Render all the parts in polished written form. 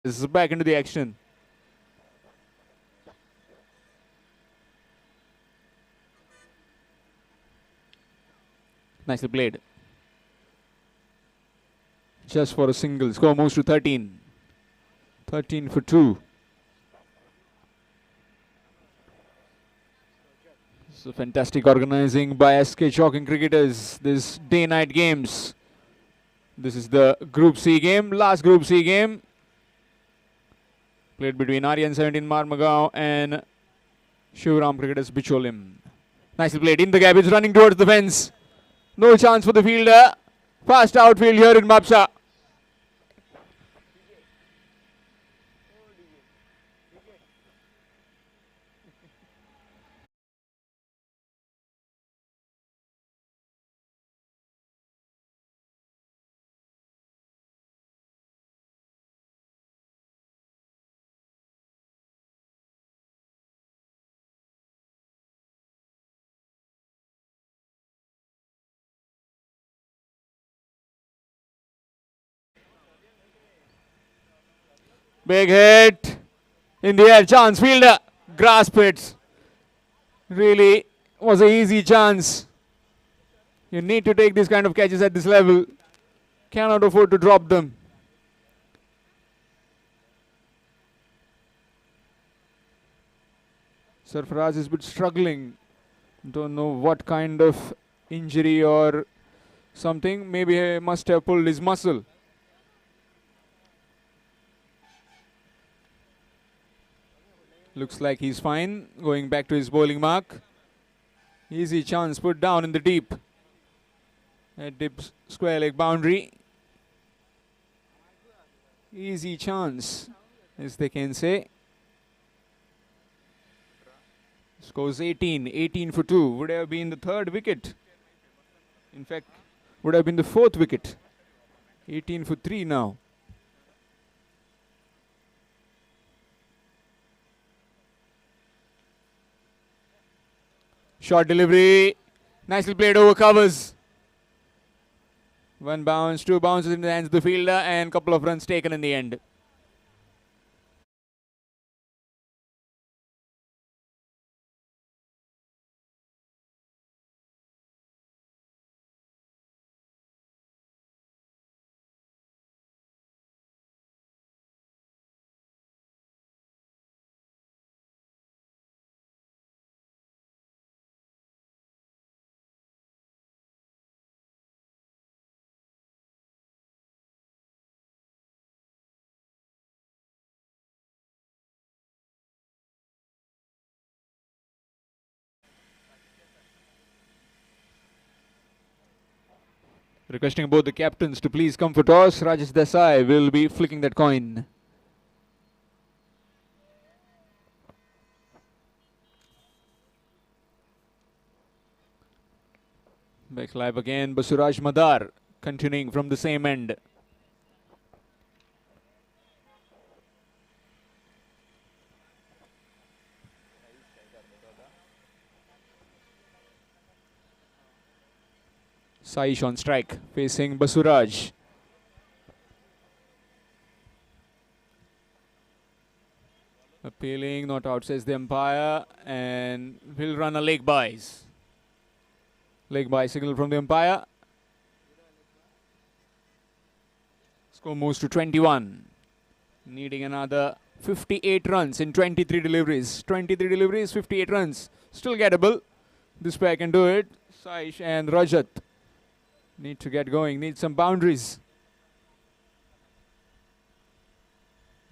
is back into the action. Nicely played. Just for a single. Score moves to 13. 13 for 2. So fantastic organizing by SK Chalking cricketers. This day-night games. This is the Group C game. Last Group C game. Played between Aryan 17 Marmagaon and Shivram cricketers Bicholim. Nicely played. In the gap. It's running towards the fence. No chance for the fielder. Fast outfield here in Mapsa. Big hit. In the air. Chance. Fielder. Grasp it. Really was an easy chance. You need to take these kind of catches at this level. Cannot afford to drop them. Sarfaraz is a bit struggling. Don't know what kind of injury or something. Maybe he must have pulled his muscle. Looks like he's fine. Going back to his bowling mark. Easy chance put down in the deep. A deep square leg boundary. Easy chance, as they can say. Scores 18. 18 for 2. Would have been the third wicket. In fact, would have been the fourth wicket. 18 for 3 now. Short delivery. Nicely played over covers. One bounce, two bounces in the hands of the fielder, and a couple of runs taken in the end. Requesting both the captains to please come for toss. Rajesh Desai will be flicking that coin. Back live again. Basuraj Madar continuing from the same end. Saish on strike, facing Basuraj. Appealing, not out, says the umpire, and will run a leg byes. Leg bye signal from the umpire. Score moves to 21. Needing another 58 runs in 23 deliveries. 23 deliveries, 58 runs. Still gettable. This pair can do it. Saish and Rajat need to get going, need some boundaries.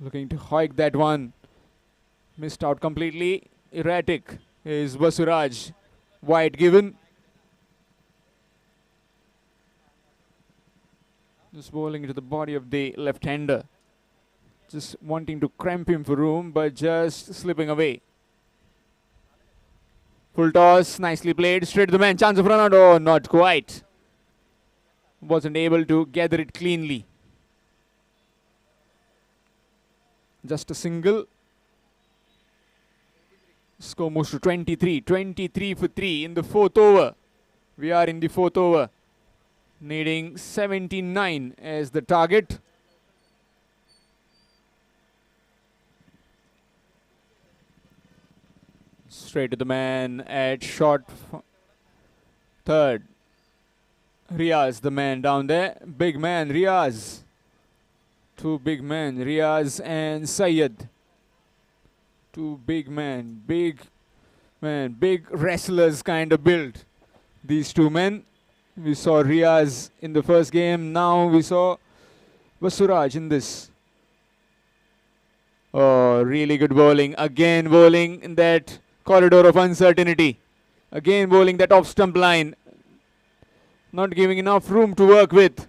Looking to hike that one. Missed out completely. Erratic is Basuraj. Wide given. Just bowling into the body of the left-hander. Just wanting to cramp him for room, but just slipping away. Full toss, nicely played. Straight to the man. Chance of run out. Oh, not quite. Wasn't able to gather it cleanly. Just a single. Score moves to 23. 23 for 3 in the fourth over. We are in the fourth over. Needing 79 as the target. Straight to the man at short third. Riaz, the man down there. Big man, Riaz. Two big men, Riaz and Syed. Two big men, big wrestlers kind of build. These two men. We saw Riaz in the first game. Now we saw Basuraj in this. Oh, really good bowling. Again bowling in that corridor of uncertainty. Again bowling that off stump line. Not giving enough room to work with.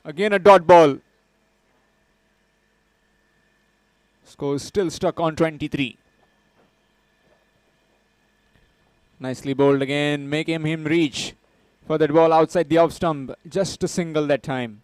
Again a dot ball. Score still stuck on 23. Nicely bowled again, making him reach for that ball outside the off stump. Just a single that time.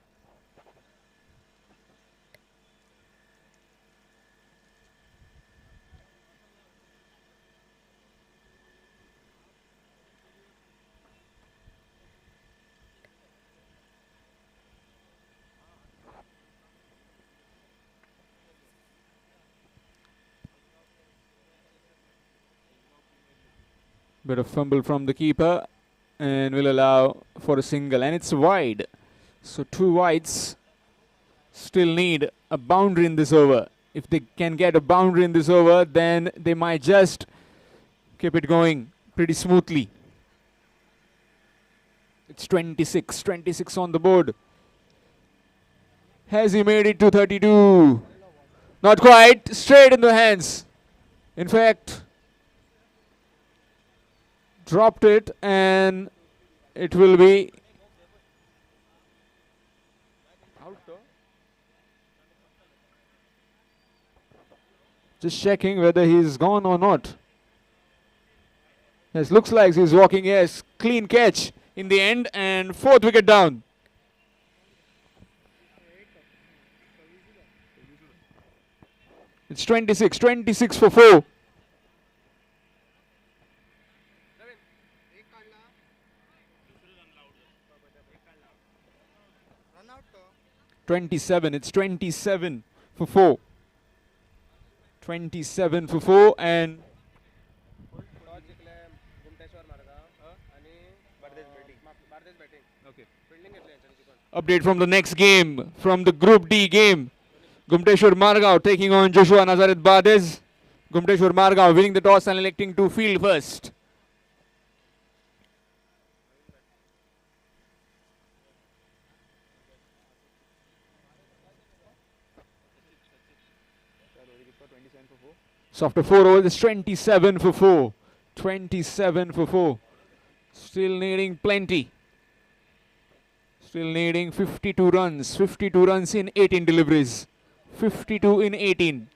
Bit of fumble from the keeper and will allow for a single, and it's wide. So two wides. Still need a boundary in this over. If they can get a boundary in this over, then they might just keep it going pretty smoothly. It's 26 on the board. Has he made it to 32? Not quite. Straight in the hands. In fact, dropped it, and it will be out. Just checking whether he's gone or not. Yes, looks like he's walking. Yes, clean catch in the end, and fourth wicket down. It's 26 for 4. 27. It's 27 for 4. 27 for 4, and update from the next game, from the Group D game. Gumteshwar Margao taking on Joshua Nazaret Bades. Gumteshwar Margao winning the toss and electing to field first. So after 4 overs, it's 27 for 4. 27 for 4. Still needing plenty. Still needing 52 runs. 52 runs in 18 deliveries. 52 in 18.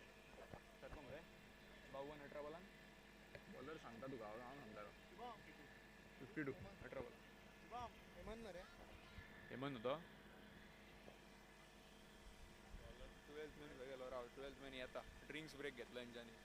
Drinks break घेतला त्यांच्यानी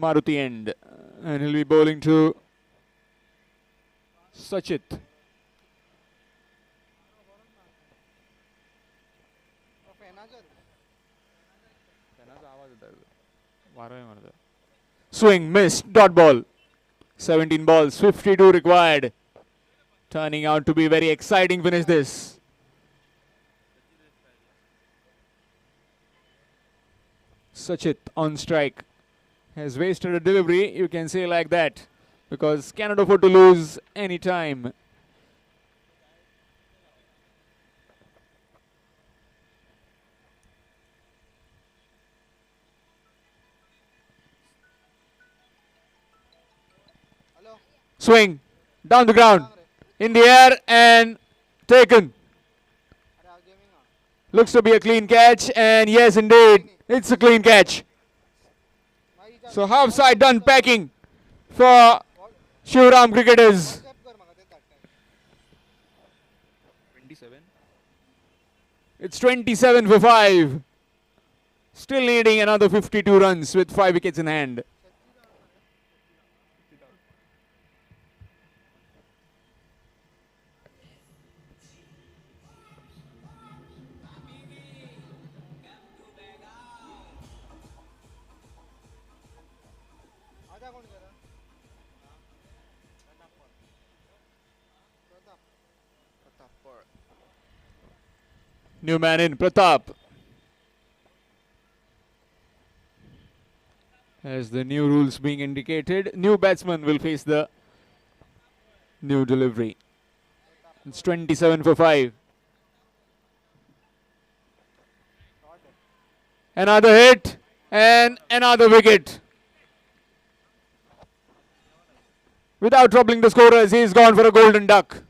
Maruti end. And he'll be bowling to Sachit. Swing, missed, dot ball. 17 balls, 52 required. Turning out to be very exciting finish this. Sachit on strike. Has wasted a delivery, you can say like that. Because cannot afford to lose any time. Swing, down the ground, in the air and taken. Looks to be a clean catch, and yes indeed, it's a clean catch. So half side done packing for Shivram cricketers. 27. It's 27 for 5. Still needing another 52 runs with 5 wickets in hand. New man in, Pratap. As the new rules being indicated, new batsman will face the new delivery. It's 27 for 5. Another hit and another wicket. Without troubling the scorers, he's gone for a golden duck.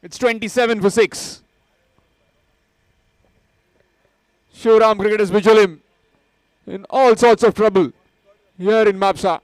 It's 27 for 6. Shivram cricketers visual him in all sorts of trouble here in Mapsa.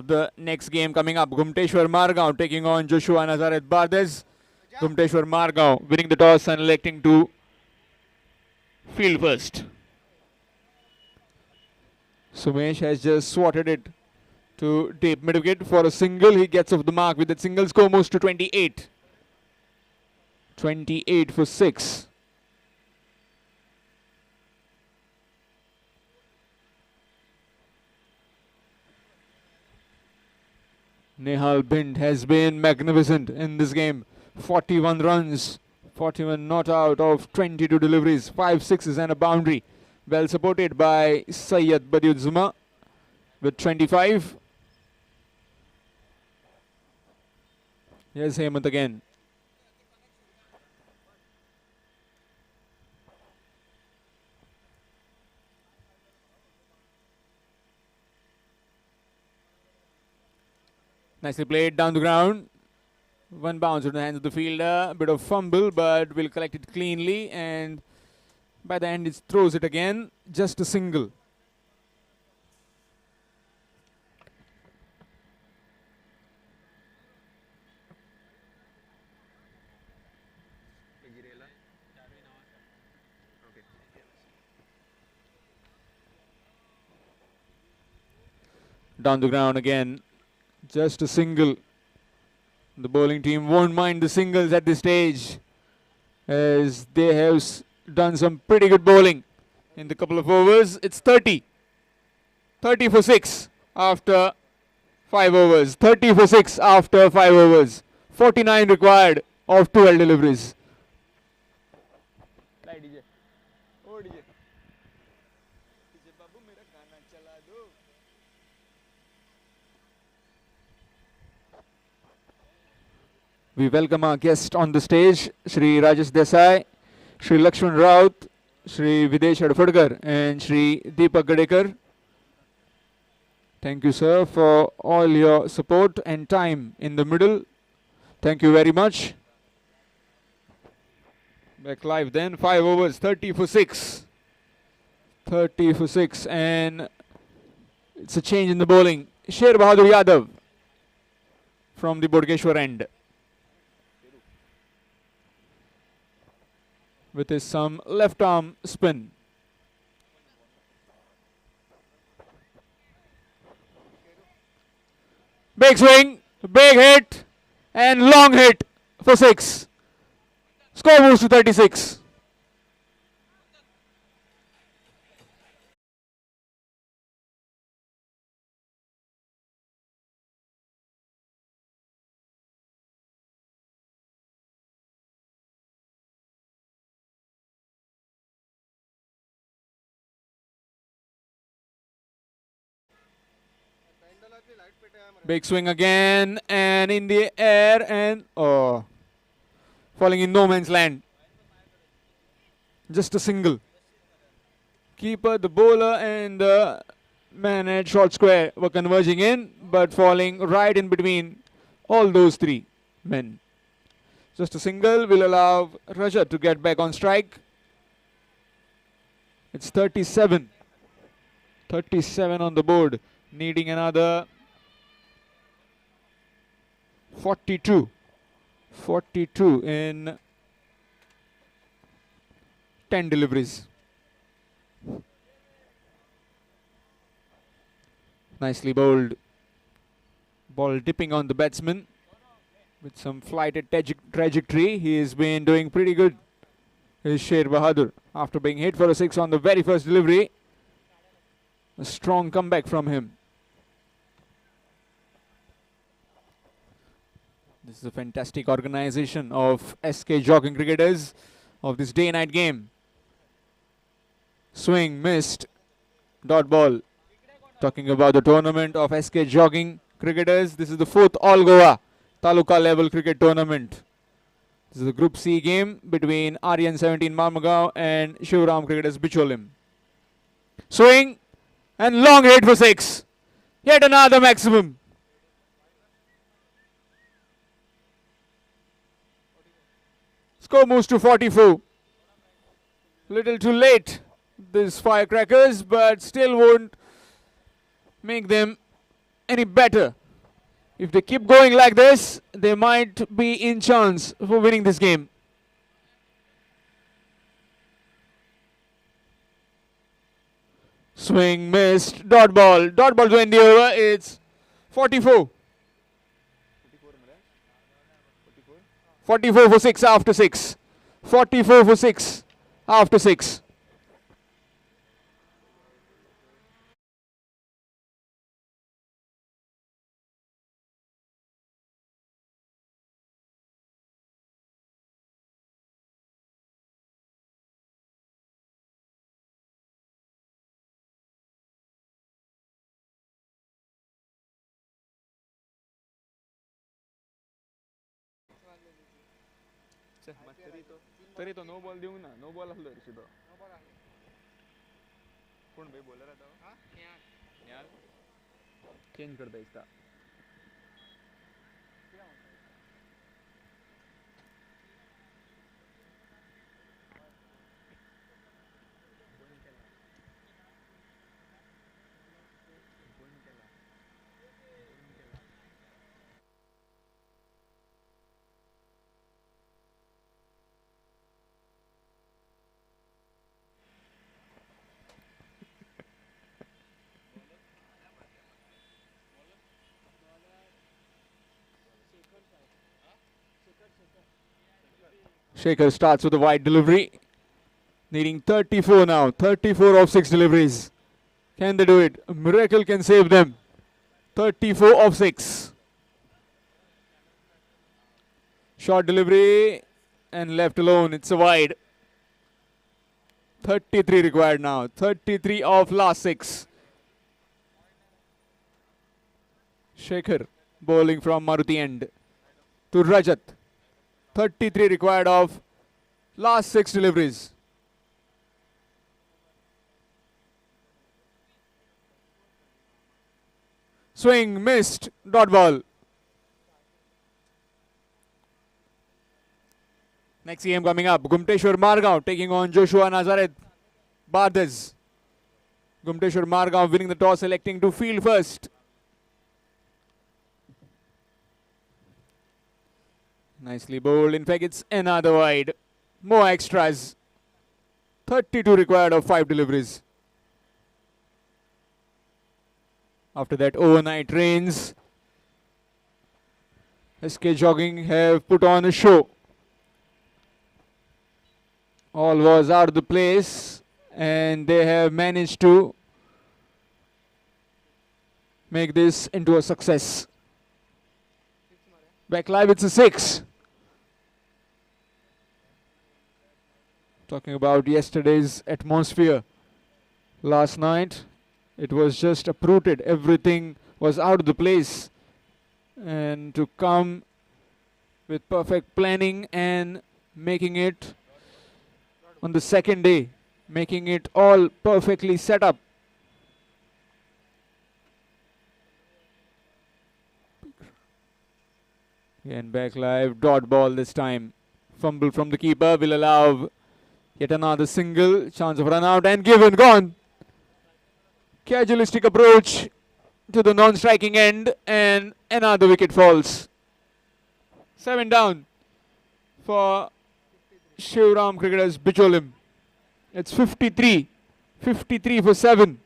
The next game coming up, Gumteshwar Margaon taking on Joshua Nazaret Bardez. Gumteshwar Margaon winning the toss and electing to field first. Sumesh has just swatted it to deep mid wicket for a single. He gets off the mark with that single. Score moves to 28. 28 for 6. Nehal Bind has been magnificent in this game. 41 runs, 41 not out of 22 deliveries, 5 sixes and a boundary. Well supported by Syed Badiudzuma with 25. Here's Hemant again. Nicely played down the ground. One bounce in the hands of the fielder. A bit of fumble, but will collect it cleanly. And by the end, it throws it again. Just a single. Down the ground again. Just a single. The bowling team won't mind the singles at this stage, as they have done some pretty good bowling in the couple of overs. It's 30. 30 for 6 after 5 overs. 30 for 6 after 5 overs. 49 required of 12 deliveries. We welcome our guest on the stage, Shri Rajesh Desai, Shri Lakshman Raut, Shri Videsh Adfadkar and Shri Deepak Gadekar. Thank you, sir, for all your support and time in the middle. Thank you very much. Back live then. 5 overs, 30 for 6. 30 for 6, and it's a change in the bowling. Sher Bahadur Yadav from the Bodgeshwar end with his some left arm spin. Big swing, big hit, and long hit for 6. Score moves to 36. Big swing again, and in the air, and falling in no man's land. Just a single. Keeper, the bowler, and the man at short square were converging in, but falling right in between all those three men. Just a single will allow Rajat to get back on strike. It's 37. 37 on the board, needing another 42. 42 in 10 deliveries. Nicely bowled. Ball dipping on the batsman with some flighted trajectory. He has been doing pretty good. Is Sher Bahadur after being hit for a 6 on the very first delivery. A strong comeback from him. This is a fantastic organization of SK Jogging cricketers of this day-night game. Swing missed. Dot ball. Talking about the tournament of SK Jogging cricketers, this is the 4th All Goa Taluka level cricket tournament. This is a Group C game between Aryan 17 Marmagaon and Shivram cricketers Bicholim. Swing and long hit for 6. Yet another maximum. Score moves to 44. Little too late, these firecrackers, but still won't make them any better. If they keep going like this, they might be in chance for winning this game. Swing missed. Dot ball. Dot ball to end the over. It's 44. 44 for 6 after 6. 44 for 6 after 6. तरी तो no ball देऊ ना no ball हल्लो रे सीधो कोण भाई बोल रहा था हां यार चेंज कर दे इसका Shekhar starts with a wide delivery. Needing 34 now. 34 of 6 deliveries. Can they do it? A miracle can save them. 34 of 6. Short delivery and left alone. It's a wide. 33 required now. 33 of last 6. Shekhar bowling from Maruti end to Rajat. 33 required of last 6 deliveries. Swing missed. Dot ball. Next game coming up, Gumteshwar Margaon taking on Joshua Nazareth Bardez. Gumteshwar Margaon winning the toss, electing to field first. Nicely bowled. In fact, it's another wide. More extras. 32 required of 5 deliveries. After that overnight rains, SK Jogging have put on a show. All was out of the place and they have managed to make this into a success. Back live, it's a 6. Talking about yesterday's atmosphere. Last night, it was just uprooted. Everything was out of the place. And to come with perfect planning and making it on the second day, making it all perfectly set up. Again, back live, dot ball this time. Fumble from the keeper will allow yet another single. Chance of run out and given, gone. Casualistic approach to the non-striking end and another wicket falls. 7 down for Shivram Cricketers Bicholim. It's 53. 53 for 7.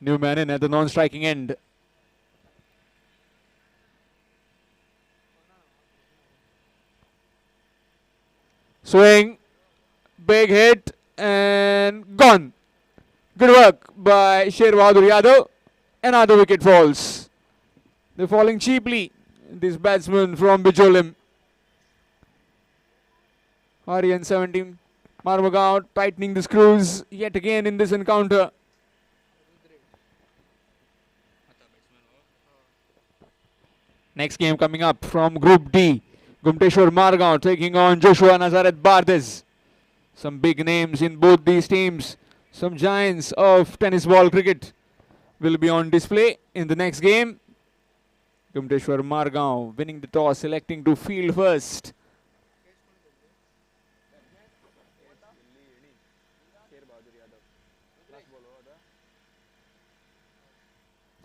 New man in at the non-striking end. Swing, big hit and gone. Good work by Sher Bahadur Yadav. Another wicket falls. They're falling cheaply, this batsman from Bicholim. Aryan 17, Marmagaon tightening the screws yet again in this encounter. Next game coming up from Group D. Gumteshwar Margaon taking on Joshua Nazareth Bardez. Some big names in both these teams. Some giants of tennis ball cricket will be on display in the next game. Gumteshwar Margaon winning the toss, selecting to field first.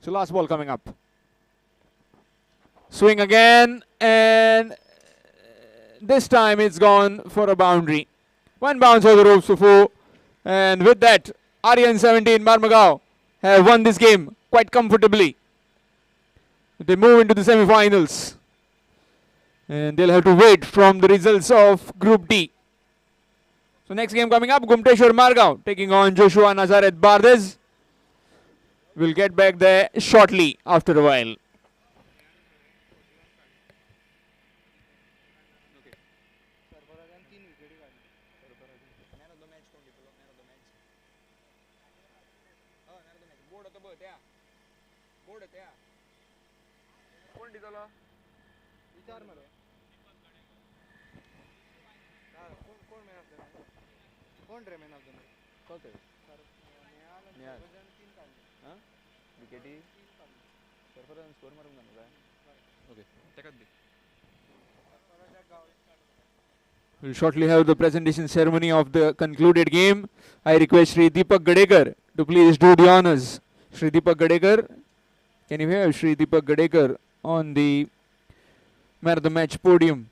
So last ball coming up. Swing again, and this time it's gone for a boundary. One bounce over the ropes for 4. And with that, Aryan 17 Marmagaon have won this game quite comfortably. They move into the semi-finals. And they'll have to wait from the results of Group D. So next game coming up, Gumteshwar Margaon taking on Joshua Nazareth Bardez. We'll get back there shortly after a while. We'll shortly have the presentation ceremony of the concluded game. I request Shri Deepak Gadekar to please do the honors. Shri Deepak Gadekar, can you hear Shri Deepak Gadekar on the man of the match podium?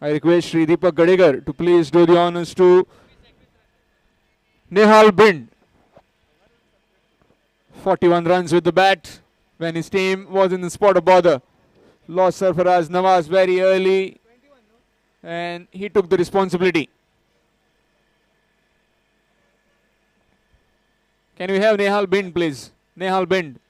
I request Shri Deepak Gadekar to please do the honors to Nehal Bind. 41 runs with the bat. when his team was in the spot of bother. Lost Sarfaraz Nawaz very early and he took the responsibility. Can we have Nehal Bind, please? Nehal Bind.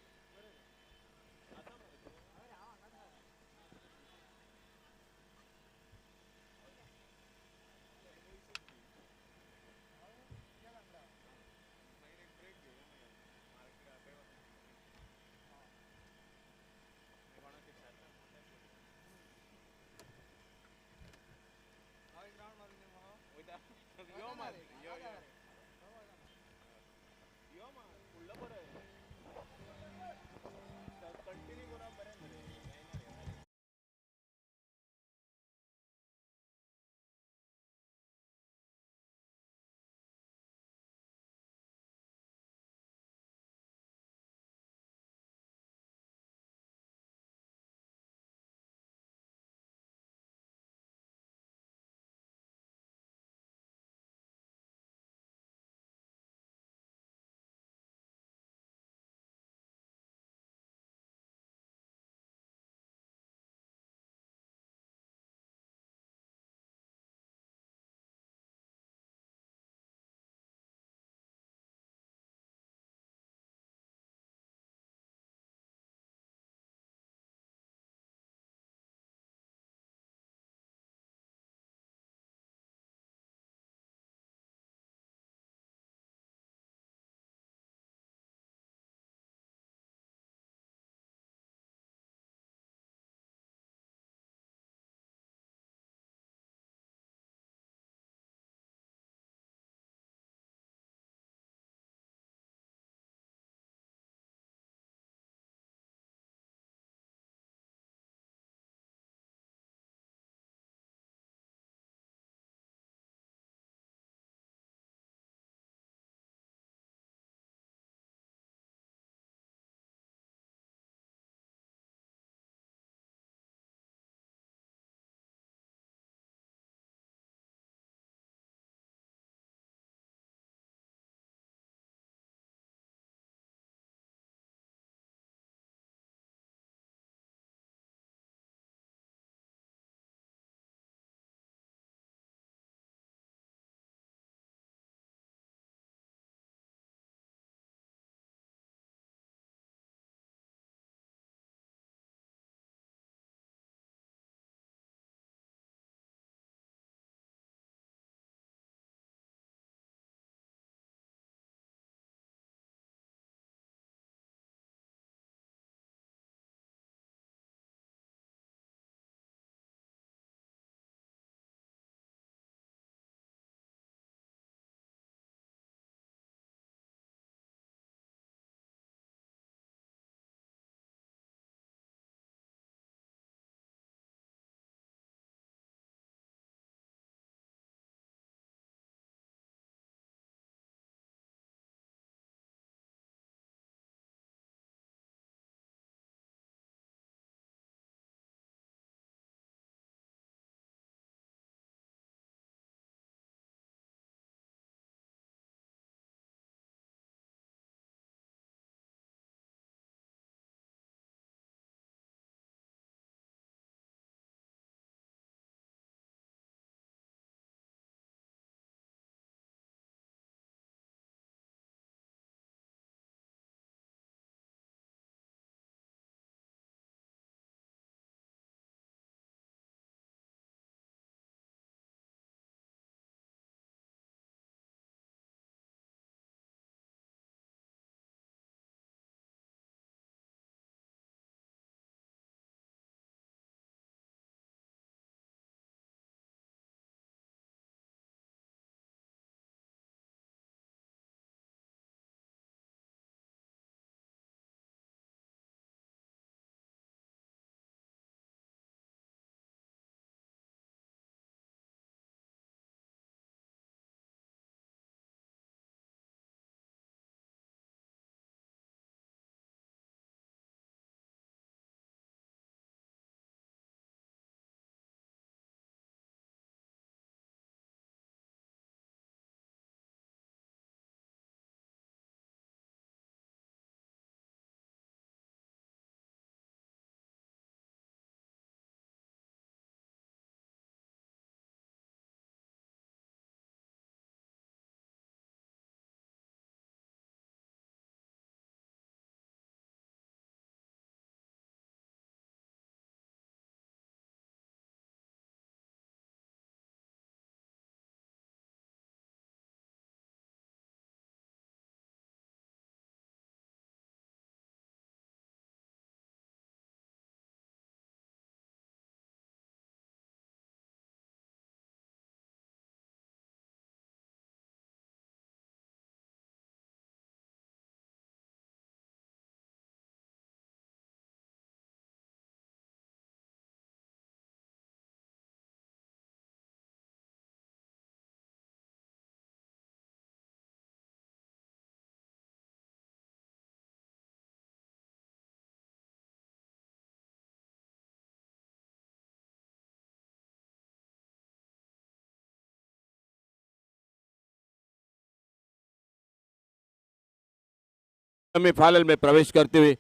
Semifinal में प्रवेश करते हुए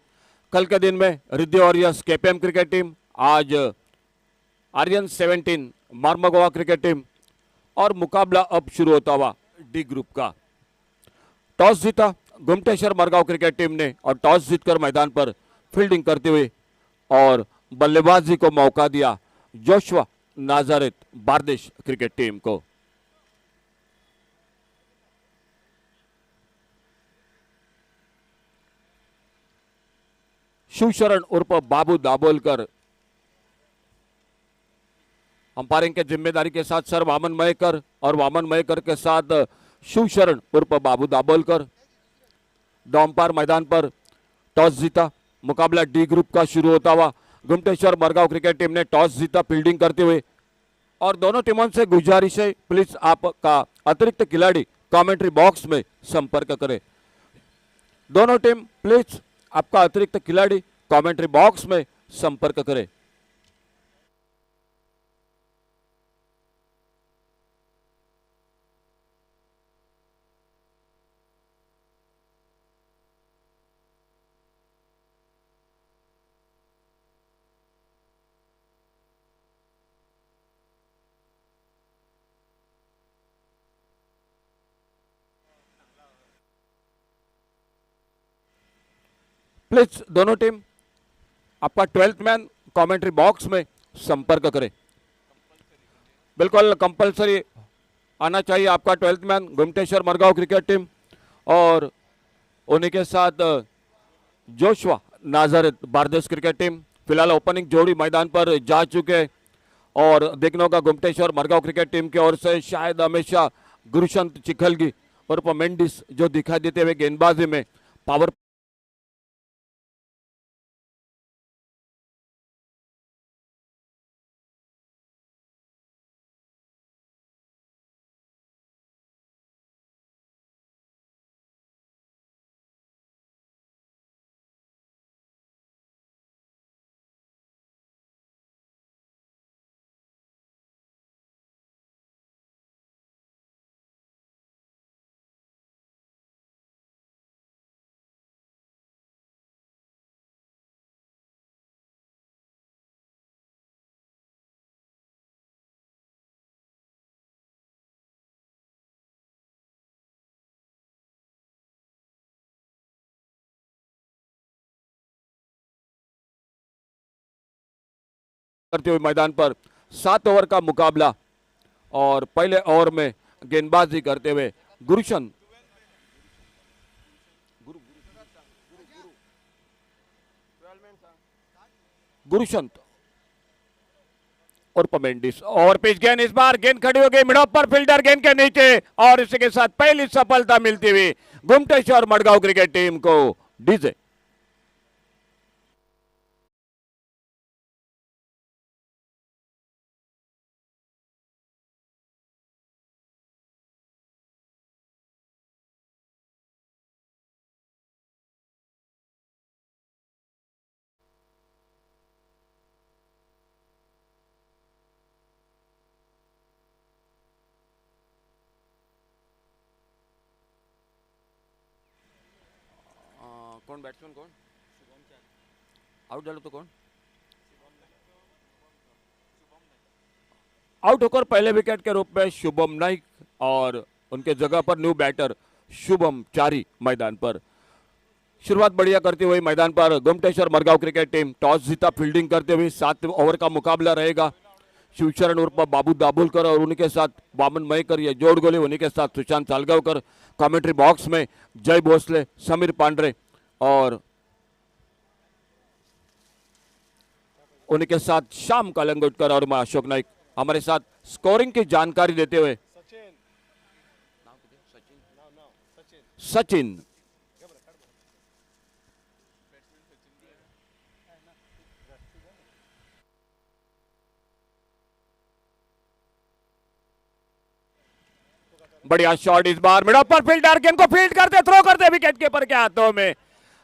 कल के दिन में Riddhi warriors KPM cricket team, आज Aryan 17 Marmagoa cricket team, और मुकाबला अब शुरू होता हुआ डी ग्रुप का। टॉस जीता गोमटेश्वर मरगांव क्रिकेट टीम ने और टॉस जीतकर मैदान पर फील्डिंग करते हुए और बल्लेबाजी को मौका दिया Joshua Nazareth Bardez cricket team को। शिवशरण उर्फ बाबू दाभोलकर अंपायरिंग के जिम्मेदारी के साथ सर वामन मयेकर और वामन मयेकर के साथ शिवशरण उर्फ बाबू दाभोलकर। दो अंपायर मैदान पर। टॉस जीता मुकाबला डी ग्रुप का शुरू होता हुआ गोमटेश्वर मरगांव क्रिकेट टीम ने टॉस जीता फील्डिंग करते हुए, और दोनों टीमों से गुजारिश है प्लीज आपका अतिरिक्त खिलाड़ी कमेंट्री बॉक्स में संपर्क करें। दोनों टीम प्लीज आपका अतिरिक्त खिलाड़ी कमेंट्री बॉक्स में संपर्क करें। प्लीज दोनों टीम आपका 12th मैन कमेंट्री बॉक्स में संपर्क करें। बिल्कुल कंपलसरी आना चाहिए आपका 12th man Gomateshwar Margao cricket team, और उन्हीं के साथ Joshua Nazareth Bardez cricket team. फिलहाल ओपनिंग जोड़ी मैदान पर जा चुके, और देखने होगा गोमटेश्वर मरगांव क्रिकेट टीम की ओर से शायद हमेशा गुरुशंत चिखलगी और मेंडिस जो दिखाई देते हुए गेंदबाजी में पावर करते हुए मैदान पर 7 ओवर का मुकाबला, और पहले ओवर में गेंदबाजी करते हुए गुरुशंत और मेंडिस, और पिच गेंद इस बार गेंद खड़ी हो गई मिड ऑफ पर, फील्डर गेंद के नीचे, और इसी के साथ पहली सफलता मिलती हुई गोमटेश्वर मरगांव क्रिकेट टीम को। डीजे कौन बैट्समैन कौन आउट डालो तो कौन आउट होकर पहले विकेट के रूप में शुभम नाइक, और उनके जगह पर न्यू बैटर शुभम चारी मैदान पर। शुरुआत बढ़िया करते हुए मैदान पर Gomateshwar Margao cricket team toss जीता फील्डिंग करते हुए 7 ओवर का मुकाबला रहेगा। शिवशरण उर्फ बाबू दाभोलकर और उनके साथ वामन मयेकर ये जोड़ गोले, उन्हीं के साथ सुशांत सालगावकर। कमेंट्री बॉक्स में जय भोसले, समीर पांड्रे और उनके साथ श्याम कालंगुटकर और मैं अशोक नाइक हमारे साथ स्कोरिंग की जानकारी देते हुए सचिन बढ़िया shot is bar mid of per, fielder गेंद को फील्ड करते थ्रो करते विकेट कीपर के हाथों में,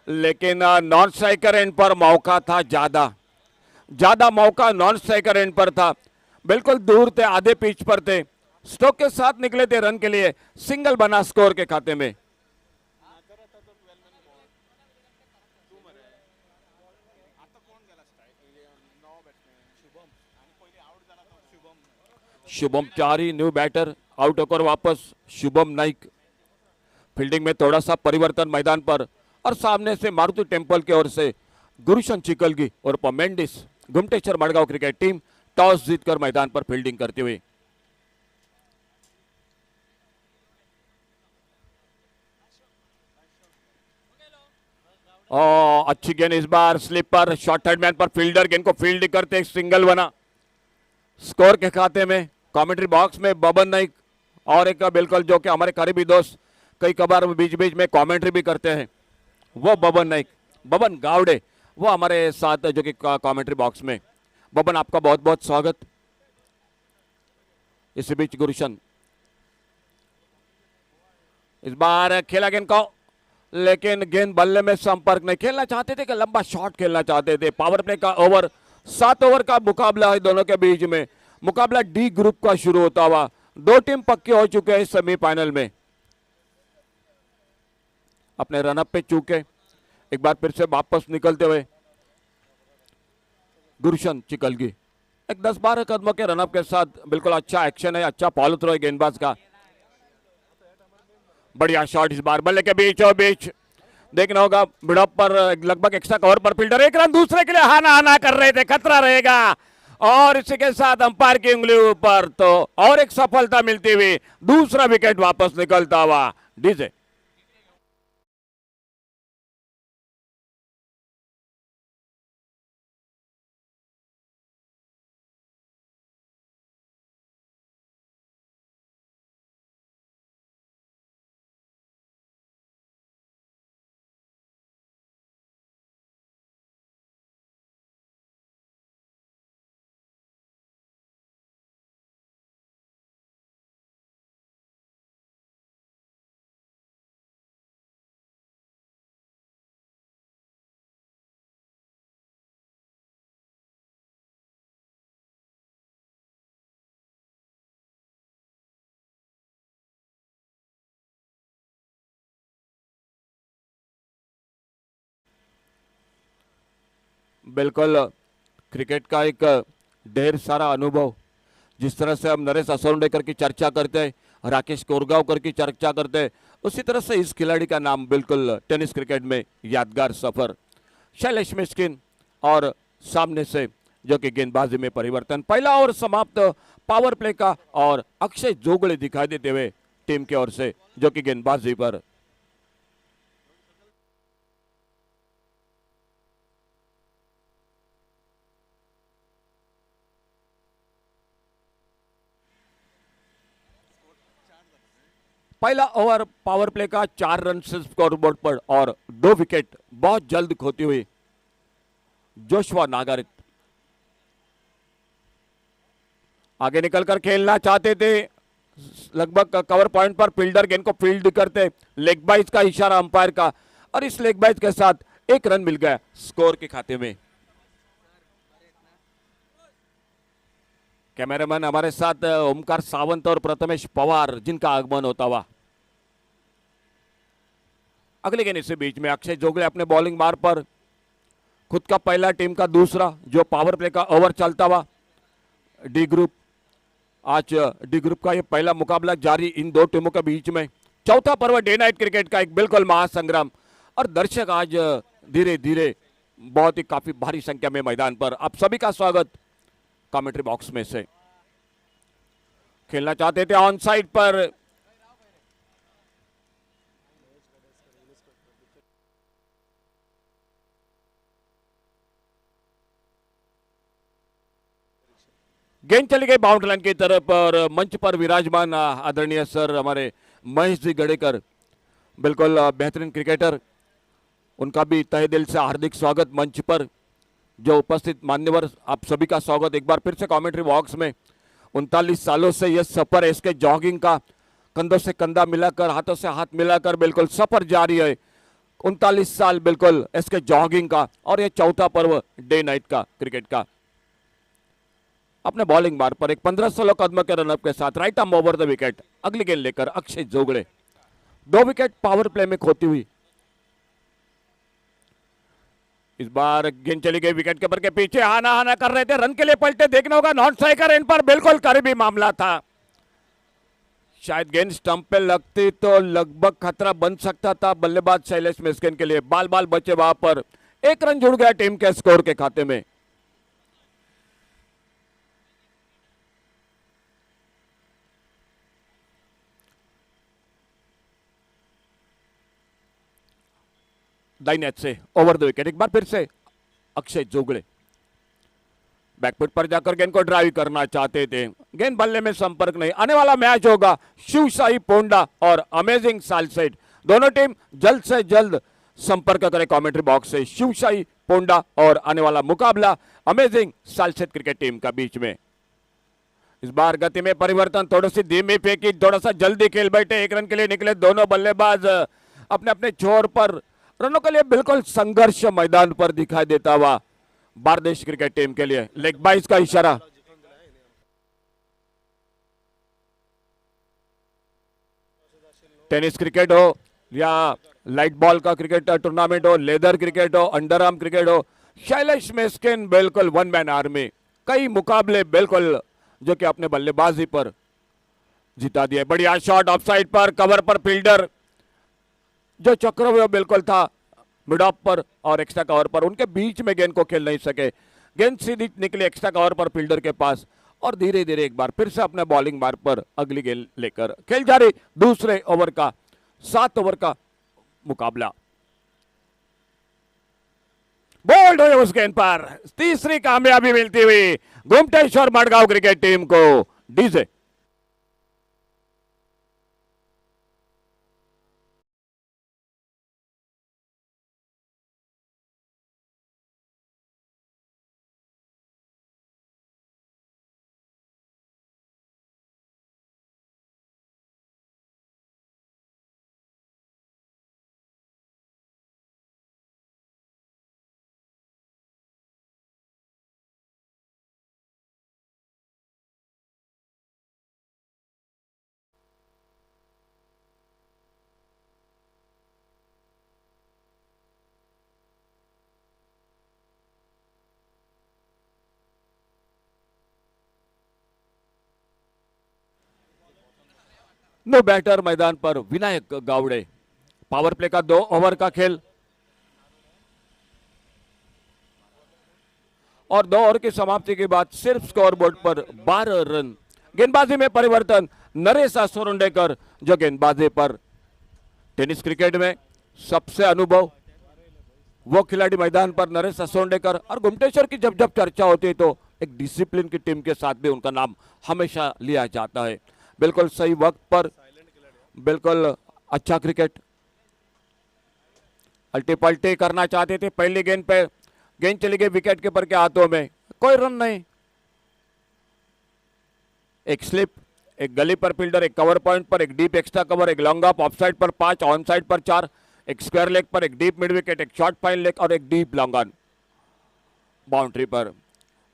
लेकिन नॉन स्ट्राइकर एंड पर मौका था ज्यादा मौका नॉन स्ट्राइकर एंड पर था, बिल्कुल दूर थे, आधे पिच पर थे, स्ट्रोक के साथ निकले थे रन के लिए, सिंगल बना स्कोर के खाते में। शुभम चारी न्यू बैटर आउट होकर वापस शुभम नाइक। फील्डिंग में थोड़ा सा परिवर्तन मैदान पर, और सामने से मारुति टेम्पल की ओर से गुरुशन चिकलगी और Mendes Gomateshwar Madgaon cricket team toss जीतकर मैदान पर फील्डिंग करती हुई। अच्छी गेंद इस बार स्लिपर शॉर्ट हैंड मैन पर, फील्डर गेंद को फील्ड करते एक सिंगल बना। स्कोर के खाते में कमेंट्री बॉक्स में बबन नाइक और एक बिल्कुल जो कि हमारे करीबी दोस्त कई कबार बीच बीच में कमेंट्री भी करते हैं, वो बबन नाइक, बबन गावड़े, वो हमारे साथ जो कि कमेंट्री बॉक्स में। बबन आपका बहुत बहुत स्वागत। इसी बीच गुरुशन इस बार खेला गेंद को, लेकिन गेंद बल्ले में संपर्क नहीं। खेलना चाहते थे कि लंबा शॉट खेलना चाहते थे। पावर प्ले का ओवर, 7 ओवर का मुकाबला है दोनों के बीच में। मुकाबला डी ग्रुप का शुरू होता हुआ, 2 टीम पक्के हो चुके हैं सेमीफाइनल में। अपने रनअप पे चूके एक बार फिर से वापस निकलते हुए गुरुशन चिकलगी एक 10-12 कदमों के रनअप के साथ बिल्कुल अच्छा एक्शन है, अच्छा फॉलो थ्रो है गेंदबाज का। बढ़िया शॉट इस बार बल्ले के बीचों बीच, देखना होगा मिडऑफ पर लगभग एक्स्ट्रा कवर पर फील्डर 1 रन दूसरे के लिए हाना हाना कर रहे थे, खतरा रहेगा। और इसी के साथ अंपायर की उंगली ऊपर, तो और एक सफलता मिलती हुई, दूसरा विकेट वापस निकलता हुआ। डीजे बिल्कुल क्रिकेट का एक ढेर सारा अनुभव, जिस तरह से हम नरेश असोंडेकर की चर्चा करते हैं, राकेश कोरगांवकर की चर्चा करते हैं, उसी तरह से इस खिलाड़ी का नाम बिल्कुल टेनिस क्रिकेट में यादगार सफर। शैलेश मिस्किन और सामने से जो कि गेंदबाजी में परिवर्तन, पहला ओवर समाप्त पावर प्ले का, और अक्षय जोगड़े दिखाई देते हुए टीम की ओर से जो कि गेंदबाजी पर। पहला ओवर पावर प्ले का 4 रन से स्कोरबोर्ड पर, और 2 विकेट बहुत जल्द खोती हुई जोशवा नागारित आगे निकलकर खेलना चाहते थे। लगभग कवर पॉइंट पर फील्डर गेंद को फील्ड करते, लेग बाइज का इशारा अंपायर का, और इस लेग बाइज के साथ 1 रन मिल गया स्कोर के खाते में। कैमरामैन हमारे साथ ओमकार सावंत और प्रथमेश पवार, जिनका आगमन होता हुआ। अगले गेंद इसी बीच में अक्षय जोगड़े अपने बॉलिंग मार पर, खुद का पहला, टीम का दूसरा जो पावर प्ले का ओवर चलता हुआ। डी ग्रुप, आज डी ग्रुप का ये पहला मुकाबला जारी इन 2 टीमों के बीच में। चौथा पर्व डे नाइट क्रिकेट का एक बिल्कुल महासंग्राम, और दर्शक आज धीरे धीरे बहुत ही काफी भारी संख्या में मैदान पर। आप सभी का स्वागत कमेंट्री बॉक्स में से। खेलना चाहते थे ऑन साइड पर, गेंद चली गई बाउंड्री लाइन की तरफ, और मंच पर विराजमान आदरणीय सर हमारे महेश जी गड़ेकर, बिल्कुल बेहतरीन क्रिकेटर, उनका भी तहे दिल से हार्दिक स्वागत मंच पर। जो उपस्थित मान्यवर, आप सभी का स्वागत एक बार फिर से कमेंट्री बॉक्स में। 39 सालों से यह सफर है इसके जॉगिंग का, कंधों से कंधा मिलाकर, हाथों से हाथ मिलाकर बिल्कुल सफर जारी है। 39 साल बिल्कुल इसके जॉगिंग का, और यह चौथा पर्व डे नाइट का क्रिकेट का। अपने बॉलिंग मार पर एक 15-16 कदम के रनअप के साथ right arm over the wicket, अगली गेंद लेकर Akshay Jogade, 2 wicket power play में खोती हुई। इस बार गेंद चली गई विकेट कीपर के पीछे, आना आना कर रहे थे, रन के लिए पलटे, देखना होगा नॉन स्ट्राइकर इन पर, बिल्कुल करीबी मामला था। शायद गेंद स्टंप पे लगती तो लगभग खतरा बन सकता था बल्लेबाज शैलेश मिस्किन के लिए। बाल बाल बचे वहां पर, एक रन जुड़ गया टीम के स्कोर के खाते में। दाईं एज से ओवर द विकेट, एक बार फिर से अक्षय जोगड़े बैकफुट पर जाकर गेंद को ड्राइव करना चाहते थे, गेंद बल्ले में संपर्क नहीं। आने वाला मैच होगा शिवशाही पोंडा और अमेजिंग सालसेट, दोनों टीम जल्द से जल्द संपर्क करें कमेंट्री बॉक्स से। शिवशाही पोंडा और आने वाला मुकाबला अमेजिंग सालसेट क्रिकेट टीम का बीच में। इस बार गति में परिवर्तन, थोड़ी सी धीमी फेंकी, थोड़ा सा जल्दी खेल बैठे, एक रन के लिए निकले दोनों बल्लेबाज अपने अपने छोर पर। रनों के लिए बिल्कुल संघर्ष मैदान पर दिखाई देता हुआ बारदेश क्रिकेट टीम के लिए। लेग बाइस का इशारा। टेनिस क्रिकेट हो या लाइट बॉल का क्रिकेट टूर्नामेंट हो, लेदर क्रिकेट हो, अंडर आर्म क्रिकेट हो, शैलेश मिस्किन बिल्कुल वन मैन आर्मी, कई मुकाबले बिल्कुल जो कि अपने बल्लेबाजी पर जिता दिए। बढ़िया शॉट ऑफ साइड पर, कवर पर फील्डर जो चक्रव्यूह बिल्कुल था मिड ऑफ पर और एक्स्ट्रा कवर पर, उनके बीच में गेंद को खेल नहीं सके। गेंद सीधी निकली एक्स्ट्रा कवर पर फील्डर के पास और धीरे धीरे एक बार फिर से अपने बॉलिंग मार्ग पर अगली गेंद लेकर खेल जारी। दूसरे ओवर का 7 ओवर का मुकाबला। बोल्ड हुए उस गेंद पर, तीसरी कामयाबी मिलती हुई गोमटेश्वर मडगांव क्रिकेट टीम को। डीजे नो बैटर मैदान पर विनायक गावड़े। पावर प्ले का 2 ओवर का खेल और 2 ओवर की समाप्ति के बाद सिर्फ स्कोरबोर्ड पर 12 रन। गेंदबाजी में परिवर्तन, नरेश सोरंडेकर जो गेंदबाजी पर टेनिस क्रिकेट में सबसे अनुभव वो खिलाड़ी मैदान पर नरेश सोरंडेकर। और गुमटेश्वर की जब जब चर्चा होती है तो एक डिसिप्लिन की टीम के साथ भी उनका नाम हमेशा लिया जाता है। बिल्कुल सही वक्त पर, बिल्कुल अच्छा क्रिकेट। अल्टी पल्टी करना चाहते थे, पहली गेंद पे गेंद चली गई विकेट कीपर के हाथों में, कोई रन नहीं। एक स्लिप, एक गली पर फील्डर, एक कवर पॉइंट पर, एक डीप एक्स्ट्रा कवर, एक लॉन्ग ऑफ ऑफ साइड पर 5, ऑन साइड पर 4, एक स्क्वायर लेग पर, एक डीप मिड विकेट, एक शॉर्ट फाइन लेग और एक डीप लॉन्ग ऑन बाउंड्री पर।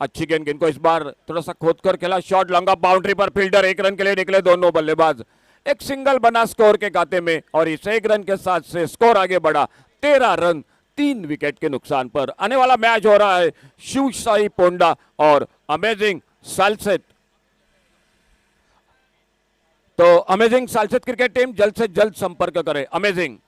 अच्छी गेंद, गेंद को इस बार थोड़ा सा खोद कर खेला, शॉर्ट लॉन्ग ऑफ बाउंड्री पर फील्डर, एक रन के लिए निकले दोनों बल्लेबाज। एक सिंगल बना स्कोर के खाते में और इस एक रन के साथ से स्कोर आगे बढ़ा 13 रन 3 विकेट के नुकसान पर। आने वाला मैच हो रहा है शिवशाही पोंडा और अमेजिंग सालसेट। तो अमेजिंग सालसेट क्रिकेट टीम जल्द से जल्द संपर्क करे। अमेजिंग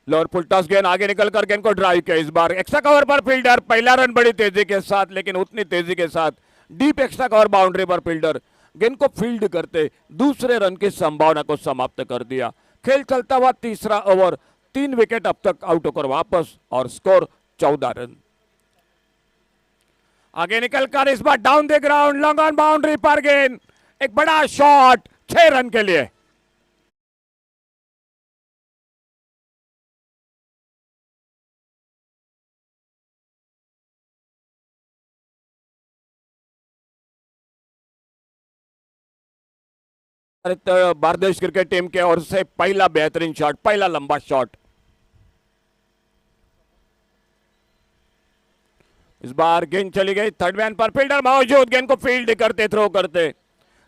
लोअर फुल टॉस गेंद आगे निकलकर गेंद को ड्राइव किया, इस बार एक्स्ट्रा कवर पर फील्डर, पहला रन बड़ी तेजी के साथ, लेकिन उतनी तेजी के साथ डीप एक्स्ट्रा कवर बाउंड्री पर फील्डर गेंद को फील्ड करते दूसरे रन की संभावना को समाप्त कर दिया। खेल चलता हुआ तीसरा ओवर, 3 विकेट अब तक आउट होकर वापस और स्कोर 14 रन। आगे निकलकर इस बार down the ground long on boundary पर गेंद, एक बड़ा शॉट 6 रन के लिए। बारदेश क्रिकेट टीम के ओर से पहला बेहतरीन शॉट, पहला लंबा शॉट। इस बार गेंद चली गई थर्ड मैन पर, फील्डर मौजूद, गेंद को फील्ड करते थ्रो करते,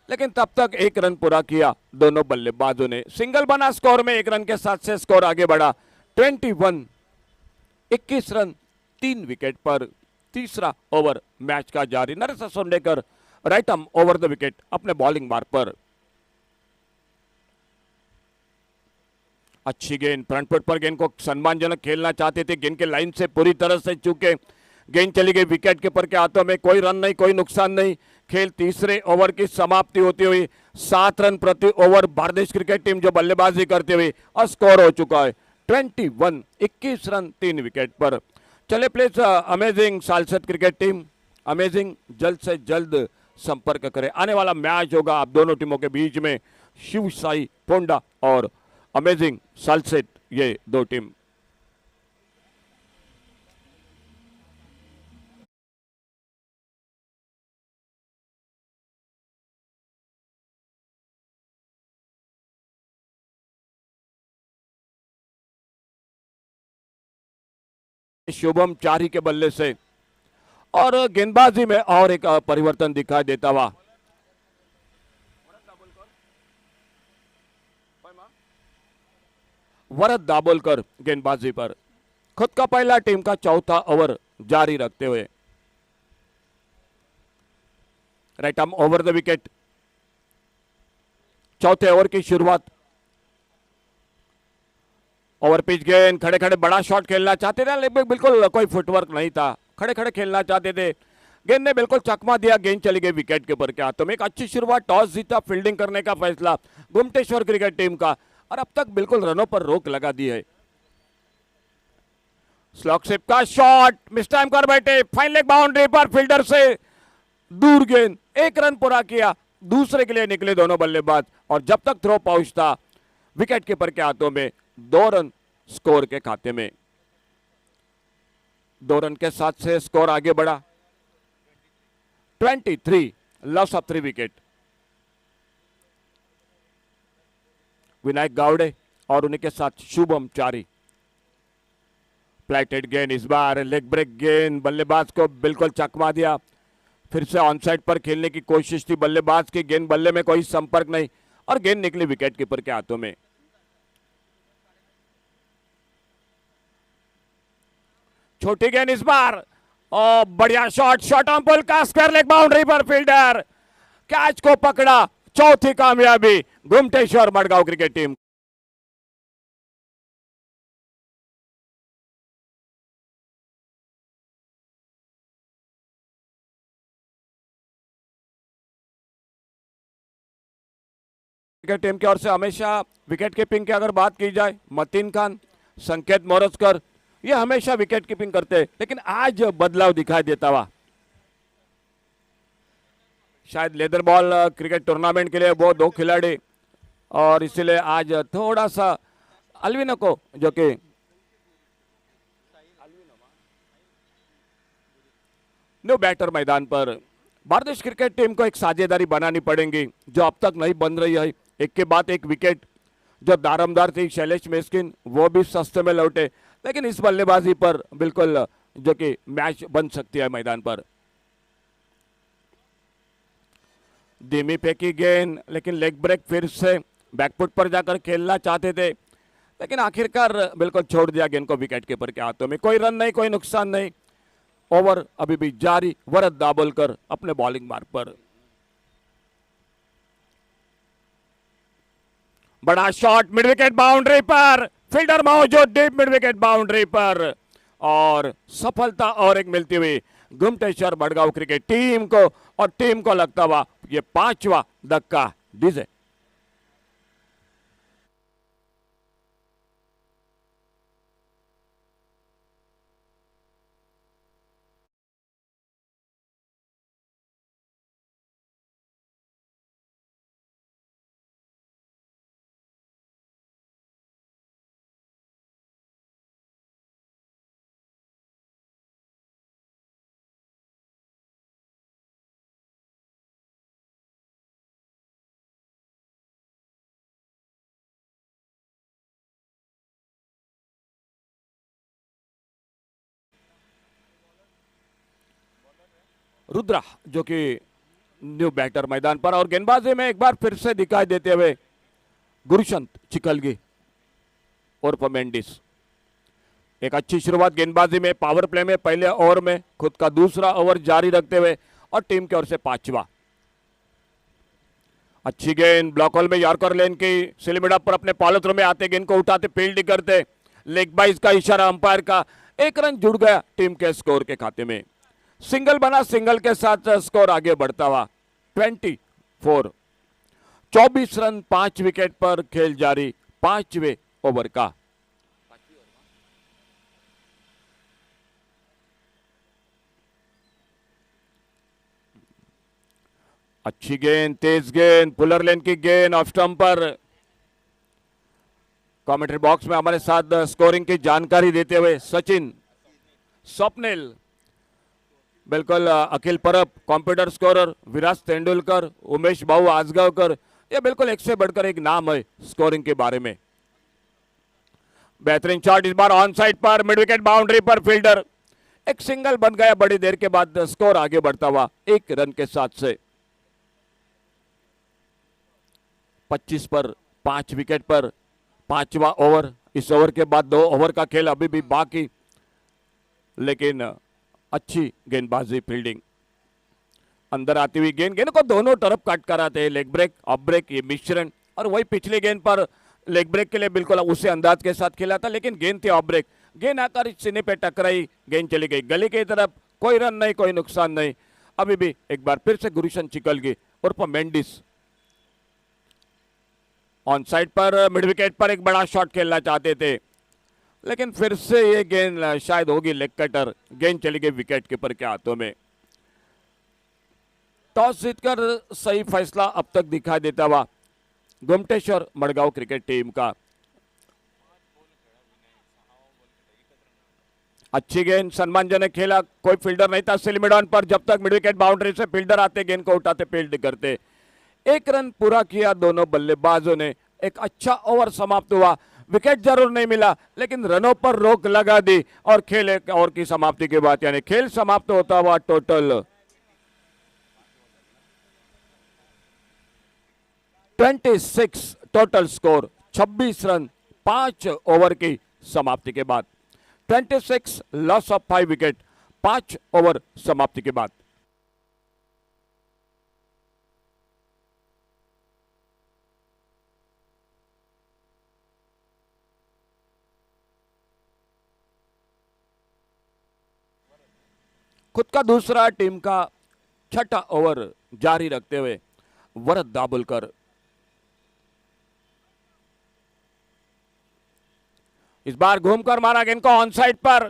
लेकिन तब तक 1 रन पूरा किया दोनों बल्लेबाजों ने। सिंगल बना स्कोर में, 1 रन के साथ से स्कोर आगे बढ़ा 21, 21 रन 3 विकेट पर। तीसरा ओवर मैच का जारी। Naresh Asondekar right arm over the wicket अपने बॉलिंग मार्क पर। अच्छी गेंद फ्रंट फुट पर, गेंद को सम्मानजनक खेलना चाहते थे, गेंद के लाइन से पूरी तरह से चूके, गेंद चली गई विकेट कीपर के हाथों में। कोई रन नहीं, कोई नुकसान नहीं। खेल तीसरे ओवर की समाप्ति होती हुई 7 रन प्रति ओवर बांग्लादेश क्रिकेट टीम जो बल्लेबाजी करते हुए स्कोर हो चुका है 21, 21 रन 3 विकेट पर। चले please amazing Salcete cricket team, amazing जल्द से जल्द संपर्क करें। आने वाला मैच होगा आप दोनों टीमों के बीच में, शिव साई पोंडा और अमेजिंग सालसेट, ये दो टीम। शुभम चारी के बल्ले से, और गेंदबाजी में और एक परिवर्तन दिखाई देता हुआ। वरद दाबोलकर गेंदबाजी पर, खुद का पहला टीम का चौथा ओवर जारी रखते हुए। Right arm over the wicket, चौथे ओवर की शुरुआत। ओवर पिच गेंद, खड़े खड़े बड़ा शॉट खेलना चाहते थे, लेकिन बिल्कुल कोई फुटवर्क नहीं था, खड़े खड़े खेलना चाहते थे। गेंद ने बिल्कुल चकमा दिया, गेंद चली गई विकेट के ऊपर के हाथों में। एक अच्छी शुरुआत, टॉस जीता, फील्डिंग करने का फैसला गुमटेश्वर क्रिकेट टीम का, और अब तक बिल्कुल रनों पर रोक लगा दी है। स्लॉक शिप का शॉट मिस टाइम कर बैठे, फाइन लेग बाउंड्री पर फील्डर से दूर गेंद, 1 रन पूरा किया। दूसरे के लिए निकले दोनों बल्लेबाज, और जब तक थ्रो पहुंचता विकेट कीपर के हाथों में 2 रन स्कोर के खाते में। 2 रन के साथ से स्कोर आगे बढ़ा 23, loss of 3 wicket. Vinayak Gawde और उन्हीं के साथ शुभम चारी। प्लेटेड गेंद, इस बार लेग ब्रेक गेंद, बल्लेबाज को बिल्कुल चकमा दिया। फिर से ऑन साइड पर खेलने की कोशिश थी बल्लेबाज की, गेंद बल्ले में कोई संपर्क नहीं, और गेंद निकली विकेट कीपर के हाथों में। छोटी गेंद इस बार, और बढ़िया शॉट, शॉट ऑन पुल का स्क्वायर लेग बाउंड्री पर फील्डर कैच को पकड़ा। चौथी कामयाबी Gomateshwar Madgaon cricket team. Cricket team की ओर से हमेशा विकेट कीपिंग की अगर बात की जाए, मतीन खान, संकेत मोरजकर, ये हमेशा विकेट कीपिंग करते, लेकिन आज बदलाव दिखाई देता हुआ। शायद लेदर बॉल क्रिकेट टूर्नामेंट के लिए वो 2 खिलाड़ी, और इसीलिए आज थोड़ा सा अल्विनो को, जो कि न्यू बैटर मैदान पर, बांग्लादेश क्रिकेट टीम को एक साझेदारी बनानी पड़ेगी जो अब तक नहीं बन रही है। एक के बाद एक विकेट जो दारमदार थी, शैलेश मेस्किन, वो भी सस्ते में लौटे, लेकिन इस बल्लेबाजी पर बिल्कुल जो कि मैच बन सकती है मैदान पर। धीमी फेंकी गेंद, लेकिन लेग ब्रेक, फिर से बैकफुट पर जाकर खेलना चाहते थे, लेकिन आखिरकार बिल्कुल छोड़ दिया गेंद को विकेट कीपर के हाथों में। कोई रन नहीं, कोई नुकसान नहीं। ओवर अभी भी जारी, वरद दाबोलकर अपने बॉलिंग मार्ग पर। बड़ा शॉट मिड विकेट बाउंड्री पर, फील्डर मौजूद डीप मिड विकेट बाउंड्री पर, और सफलता और एक मिलती हुई गुमटेश्वर मडगांव क्रिकेट टीम को, और टीम को लगता हुआ ये 5वां धक्का डीजे। रुद्रा जो कि न्यू बैटर मैदान पर, और गेंदबाजी में एक बार फिर से दिखाई देते हुए गुरुशंत चिकलगी उर्फ मेंडिस। एक अच्छी शुरुआत गेंदबाजी में, पावर प्ले में, पहले ओवर में खुद का दूसरा ओवर जारी रखते हुए और टीम की ओर से 5वां। अच्छी गेंद ब्लॉक होल में, यॉर्कर लेन की स्लिप मिड अप पर अपने पॉलिथ्रो में आते, गेंद को उठाते, फील्डिंग करते, लेग बाइज का इशारा अंपायर का, 1 रन जुड़ गया टीम के स्कोर के खाते में। सिंगल बना, सिंगल के साथ स्कोर आगे बढ़ता हुआ 24। 24 रन 5 विकेट पर खेल जारी 5वें ओवर का। अच्छी गेंद, तेज गेंद, पुलर लेन की गेंद ऑफ स्टंप पर। कमेंट्री बॉक्स में हमारे साथ स्कोरिंग की जानकारी देते हुए सचिन, स्वप्निल, बिल्कुल अखिल परब, कंप्यूटर स्कोरर, विराट तेंदुलकर, उमेश भाऊ आजगावकर, ये बिल्कुल एक से बढ़कर एक नाम है स्कोरिंग के बारे में। बेहतरीन शॉट इस बार ऑन साइड पर, मिड विकेट बाउंड्री पर फील्डर, एक सिंगल बन गया बड़ी देर के बाद, स्कोर आगे बढ़ता हुआ 1 रन के साथ से। 25 पर 5 विकेट पर 5वां ओवर। इस ओवर के बाद 2 ओवर का खेल अभी भी बाकी, लेकिन अच्छी गेंदबाजी, फील्डिंग, अंदर आती हुई गेंद, गेंद को दोनों तरफ कट कराते हैं, लेग ब्रेक, ऑफ ब्रेक, ये मिश्रण। और वही पिछली गेंद पर लेग ब्रेक के लिए बिल्कुल उसी अंदाज के साथ खेला था, लेकिन गेंद थी ऑफ ब्रेक, गेंद आकर सीने पे टकराई, गेंद चली गई गली की तरफ, कोई रन नहीं, कोई नुकसान नहीं। अभी भी एक बार फिर से गुरुशन चिकलगी उर्फ मेंडिस ऑन साइड पर मिड विकेट पर एक बड़ा शॉट खेलना चाहते थे, लेकिन फिर से ये गेंद शायद होगी लेग कटर, गेंद चली गई विकेट कीपर के हाथों में। टॉस जीतकर सही फैसला अब तक दिखाई देता हुआ गोमटेश्वर मडगांव क्रिकेट टीम का। अच्छी गेंद, सम्मानजनक खेला, कोई फील्डर नहीं था स्लिप मिड ऑन पर, जब तक मिड विकेट बाउंड्री से फील्डर आते, गेंद को उठाते, फील्ड करते। 1 रन पूरा किया दोनों बल्लेबाजों ने, एक अच्छा ओवर समाप्त हुआ, विकेट जरूर नहीं मिला, लेकिन रनों पर रोक लगा दी और खेल एक ओवर की समाप्ति के बाद, यानी खेल समाप्त होता हुआ total 26, total score 26 run 5 over की समाप्ति के बाद, 26 लॉस ऑफ 5 विकेट 5 ओवर समाप्ति के बाद। खुद का दूसरा, टीम का 6ठा ओवर जारी रखते हुए वरद दाभोलकर, इस बार घूमकर मारा, गेंद को ऑन साइड पर,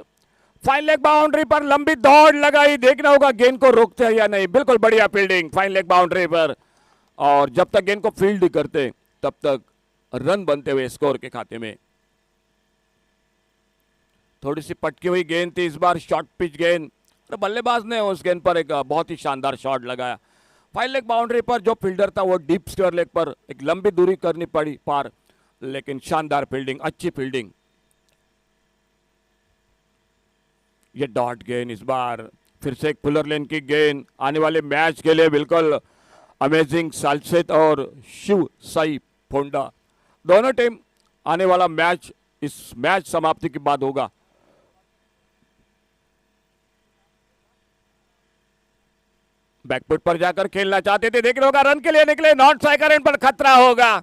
फाइन लेग बाउंड्री पर लंबी दौड़ लगाई, देखना होगा गेंद को रोकते हैं या नहीं। बिल्कुल बढ़िया फील्डिंग फाइन लेग बाउंड्री पर, और जब तक गेंद को फील्ड करते तब तक रन बनते हुए स्कोर के खाते में। थोड़ी सी पटकी हुई गेंद थी इस बार, शॉर्ट पिच गेंद, और बल्लेबाज ने उस गेंद पर एक बहुत ही शानदार शॉट लगाया। फाइन लेग बाउंड्री पर जो फील्डर था वो डीप स्क्वायर लेग पर एक लंबी दूरी करनी पड़ी पार, लेकिन शानदार फील्डिंग, अच्छी फील्डिंग। ये डॉट गेंद इस बार फिर से एक पुलर लेन की गेंद, आने वाले मैच के लिए बिल्कुल अमेजिंग। सालसेत और शिव साई फोंडा दोनों टीम, आने वाला मैच इस मैच समाप्ति के बाद होगा। बैकफुट पर जाकर खेलना चाहते थे, देखने होगा रन के लिए निकले, नॉट स्ट्राइकर एंड पर खतरा होगा,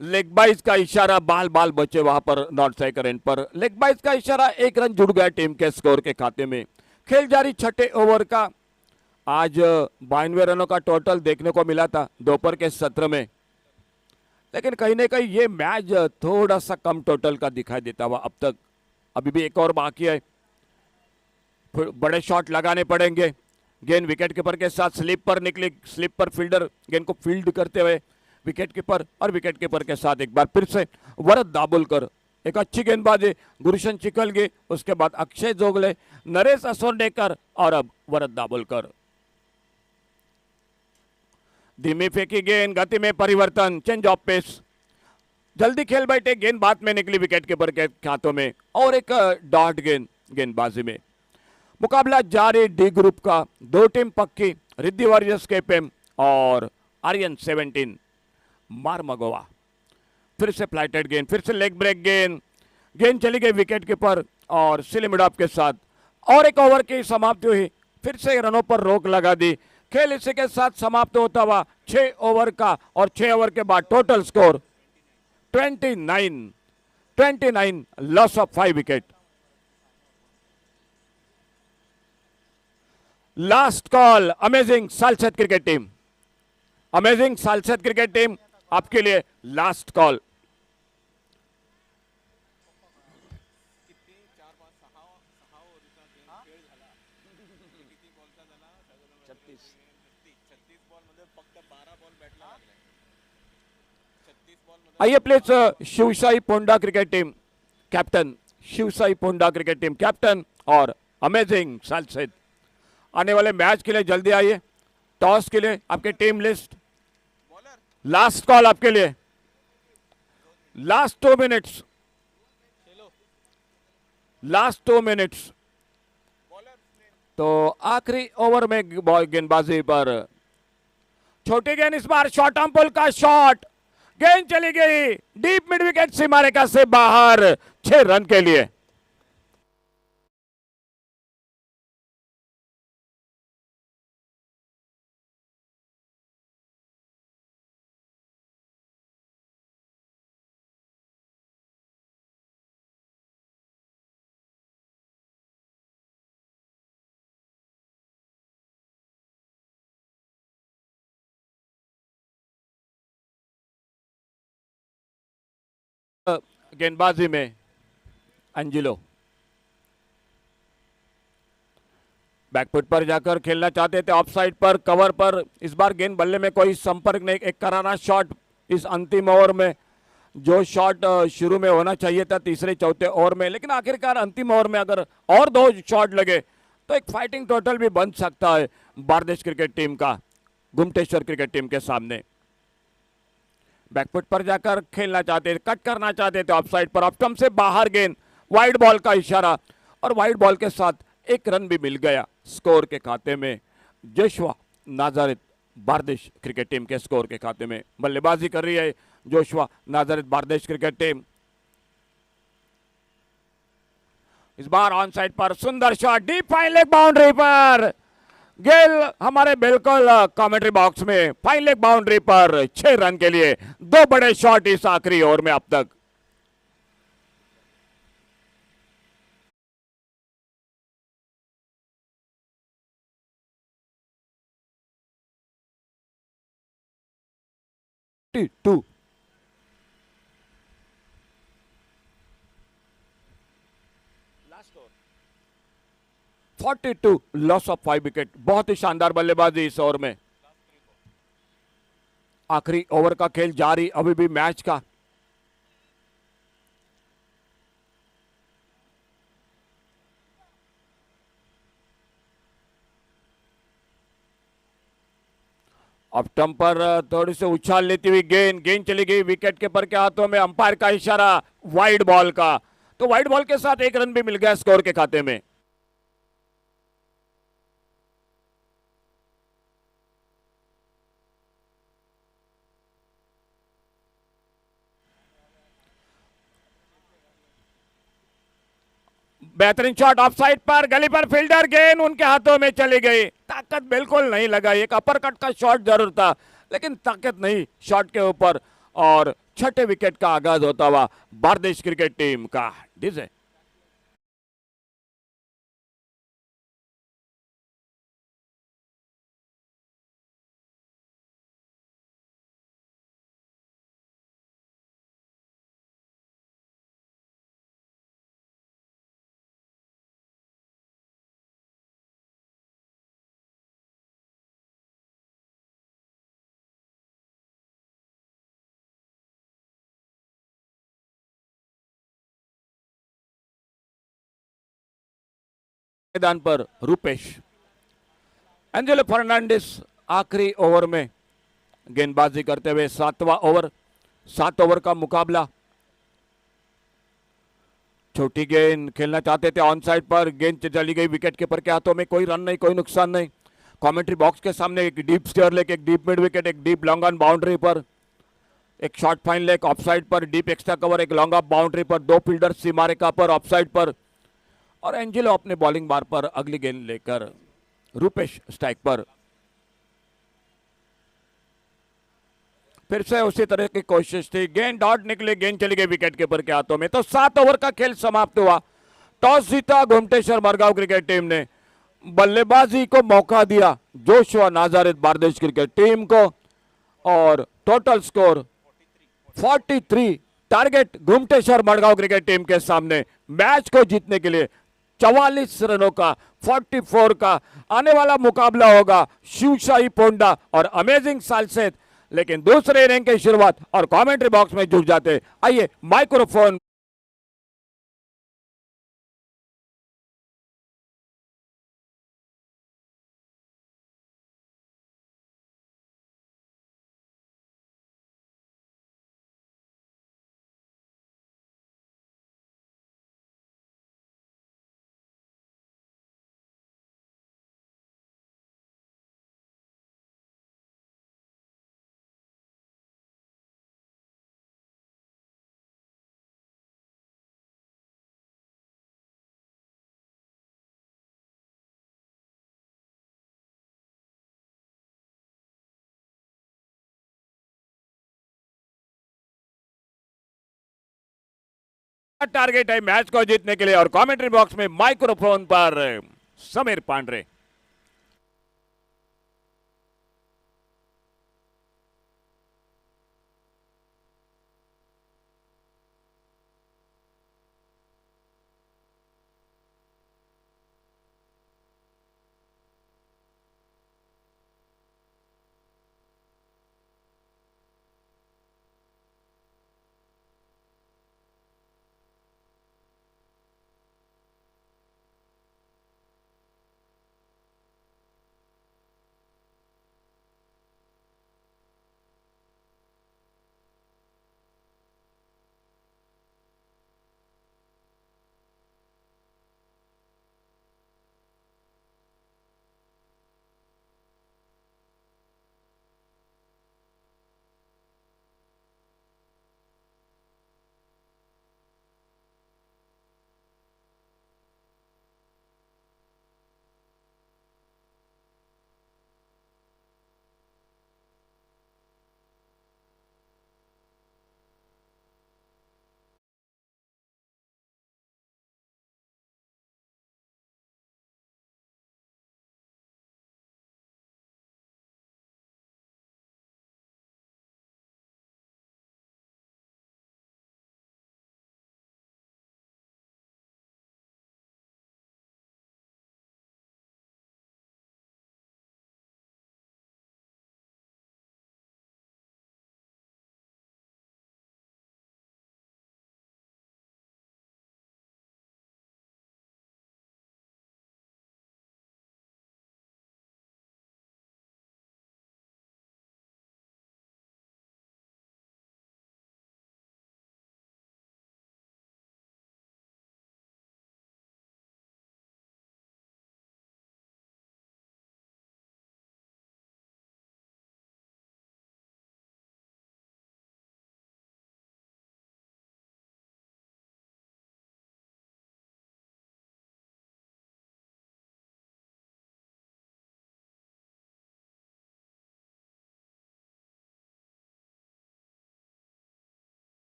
लेग बाइज का इशारा, बाल बाल बचे वहां पर नॉट स्ट्राइकर एंड पर, लेग बाइज का इशारा, 1 रन जुड़ गया टीम के स्कोर के खाते में। खेल जारी 6ठे ओवर का। आज 92 रनों का टोटल देखने को मिला था दोपहर के सत्र में, लेकिन कहीं ना कहीं ये मैच थोड़ा सा कम टोटल का दिखाई देता हुआ अब तक। अभी भी एक और बाकी है, बड़े शॉट लगाने पड़ेंगे। गेंद विकेट कीपर के साथ स्लिप पर निकली, स्लिप पर फील्डर गेंद को फील्ड करते हुए विकेट कीपर, और विकेट कीपर के साथ एक बार फिर से वरद दाभोलकर, एक अच्छी गेंदबाजी, गुरुशन चिकलगी, उसके बाद अक्षय जोगले, नरेश असोरनेकर और अब वरद दाभोलकर। धीमी फेंकी गेंद, गति में परिवर्तन, चेंज ऑफ पेस, जल्दी खेल बैठे, गेंद बाद में निकली विकेट कीपर के हाथों में, और एक डॉट गेंद गेंदबाजी में। मुकाबला जारी डी ग्रुप का, 2 टीम पक्की, रिद्धि वॉरियर्स केपीएम और आर्यन 17 मारमगोवा। फिर से फ्लाइटेड गेंद, फिर से लेग ब्रेक गेंद, गेंद चली गई विकेट कीपर और सिलिमिडॉप के साथ, और एक ओवर की समाप्ति हुई। फिर से रनों पर रोक लगा दी। खेल इसी के साथ समाप्त होता हुआ 6 ओवर का, और 6 ओवर के बाद total score 29 loss of 5 wicket. Last call amazing Salcete cricket team, amazing Salcete cricket team, आपके लिए लास्ट कॉल। आइए please Shivsai Ponda cricket team captain, Shivsai Ponda cricket team captain और अमेजिंग सालसेट, आने वाले मैच के लिए जल्दी आइए। टॉस के लिए आपके टीम लिस्ट, लास्ट कॉल आपके लिए, लास्ट 2 मिनट्स, लास्ट 2 मिनट्स। तो आखिरी ओवर में गेंदबाजी पर छोटी गेंद, इस बार शॉर्ट आर्म पुल का शॉट, गेंद चली गई डीप मिड विकेट सीमा रेखा से बाहर 6 रन के लिए। गेंदबाजी में एंजिलो बैकफुट पर जाकर खेलना चाहते थे, ऑफ साइड पर, कवर पर। इस बार गेंद बल्ले में कोई संपर्क नहीं। एक करारा शॉट इस अंतिम ओवर में, जो शॉट शुरू में होना चाहिए था तीसरे चौथे ओवर में, लेकिन आखिरकार अंतिम ओवर में अगर और 2 शॉट लगे तो एक फाइटिंग टोटल भी बन सकता है बारदेश क्रिकेट टीम का गुमटेश्वर क्रिकेट टीम के सामने। बैकफुट पर जाकर खेलना चाहते थे, कट करना चाहते थे ऑफ साइड पर, ऑफ स्टंप से बाहर गेंद, वाइड बॉल का इशारा, और वाइड बॉल के साथ 1 रन भी मिल गया स्कोर के खाते में। Joshua Nazareth Bardez cricket team के स्कोर के खाते में बल्लेबाजी कर रही है Joshua Nazareth Bardez cricket team. इस बार ऑन साइड पर सुंदर shot, deep fine leg boundary पर, गेल हमारे बिल्कुल कमेंट्री बॉक्स में, फाइन लेग बाउंड्री पर 6 रन के लिए। 2 बड़े शॉट इस आखिरी ओवर में अब तक। Two 42 loss of 5 wicket. बहुत ही शानदार बल्लेबाजी इस ओवर में। आखिरी ओवर का खेल जारी अभी भी मैच का। अब स्टंप पर थोड़ी से उछाल लेती हुई गेंद चली गई विकेट कीपर के हाथों में। अंपायर का इशारा वाइड बॉल का, तो वाइड बॉल के साथ 1 रन भी मिल गया स्कोर के खाते में। बेहतरीन शॉट ऑफ साइड पर, गली पर फील्डर, गेंद उनके हाथों में चली गई। ताकत बिल्कुल नहीं लगा, एक अपर कट का शॉट जरूर था लेकिन ताकत नहीं शॉट के ऊपर। और 6ठे विकेट का आगाज होता हुआ बारदेश क्रिकेट टीम का डीजे। मैदान पर रूपेश, एंजेलो फर्नांडिस आखिरी ओवर में गेंदबाजी करते हुए 7वां ओवर, 7 ओवर का मुकाबला। छोटी गेंद खेलना चाहते थे ऑन साइड पर, गेंद चली गई विकेट कीपर के हाथों में। कोई रन नहीं, कोई नुकसान नहीं। कमेंट्री बॉक्स के सामने एक डीप स्टेयर लेके, एक डीप मिड विकेट, एक डीप लॉन्ग ऑन बाउंड्री पर एक short fine leg off side पर, डीप एक्स्ट्रा कवर, एक लॉन्ग ऑफ बाउंड्री पर, दो फील्डर सीमा रेखा पर ऑफ साइड पर, और एंजेलो अपने बॉलिंग बार पर अगली गेंद लेकर रूपेश स्ट्राइक पर। फिर से उसी तरह की कोशिश थी, गेंद डॉट निकली, गेंद चली गई विकेट कीपर के हाथों में। तो 7 ओवर का खेल समाप्त हुआ। टॉस जीता गोमटेश्वर मरगांव क्रिकेट टीम ने, बल्लेबाजी को मौका दिया Joshua Nazareth Bardez cricket team को, और total score 43। Target Gomateshwar Margao cricket team के सामने मैच को जीतने के लिए 44 रनों का, 44 का आने वाला मुकाबला होगा शिवशाही पोंडा और अमेजिंग सालसेत। लेकिन दूसरे इनिंग की शुरुआत और कमेंट्री बॉक्स में जुड़ जाते। आइए माइक्रोफोन टारगेट है मैच को जीतने के लिए, और कमेंट्री बॉक्स में माइक्रोफोन पर समीर पांड्रे।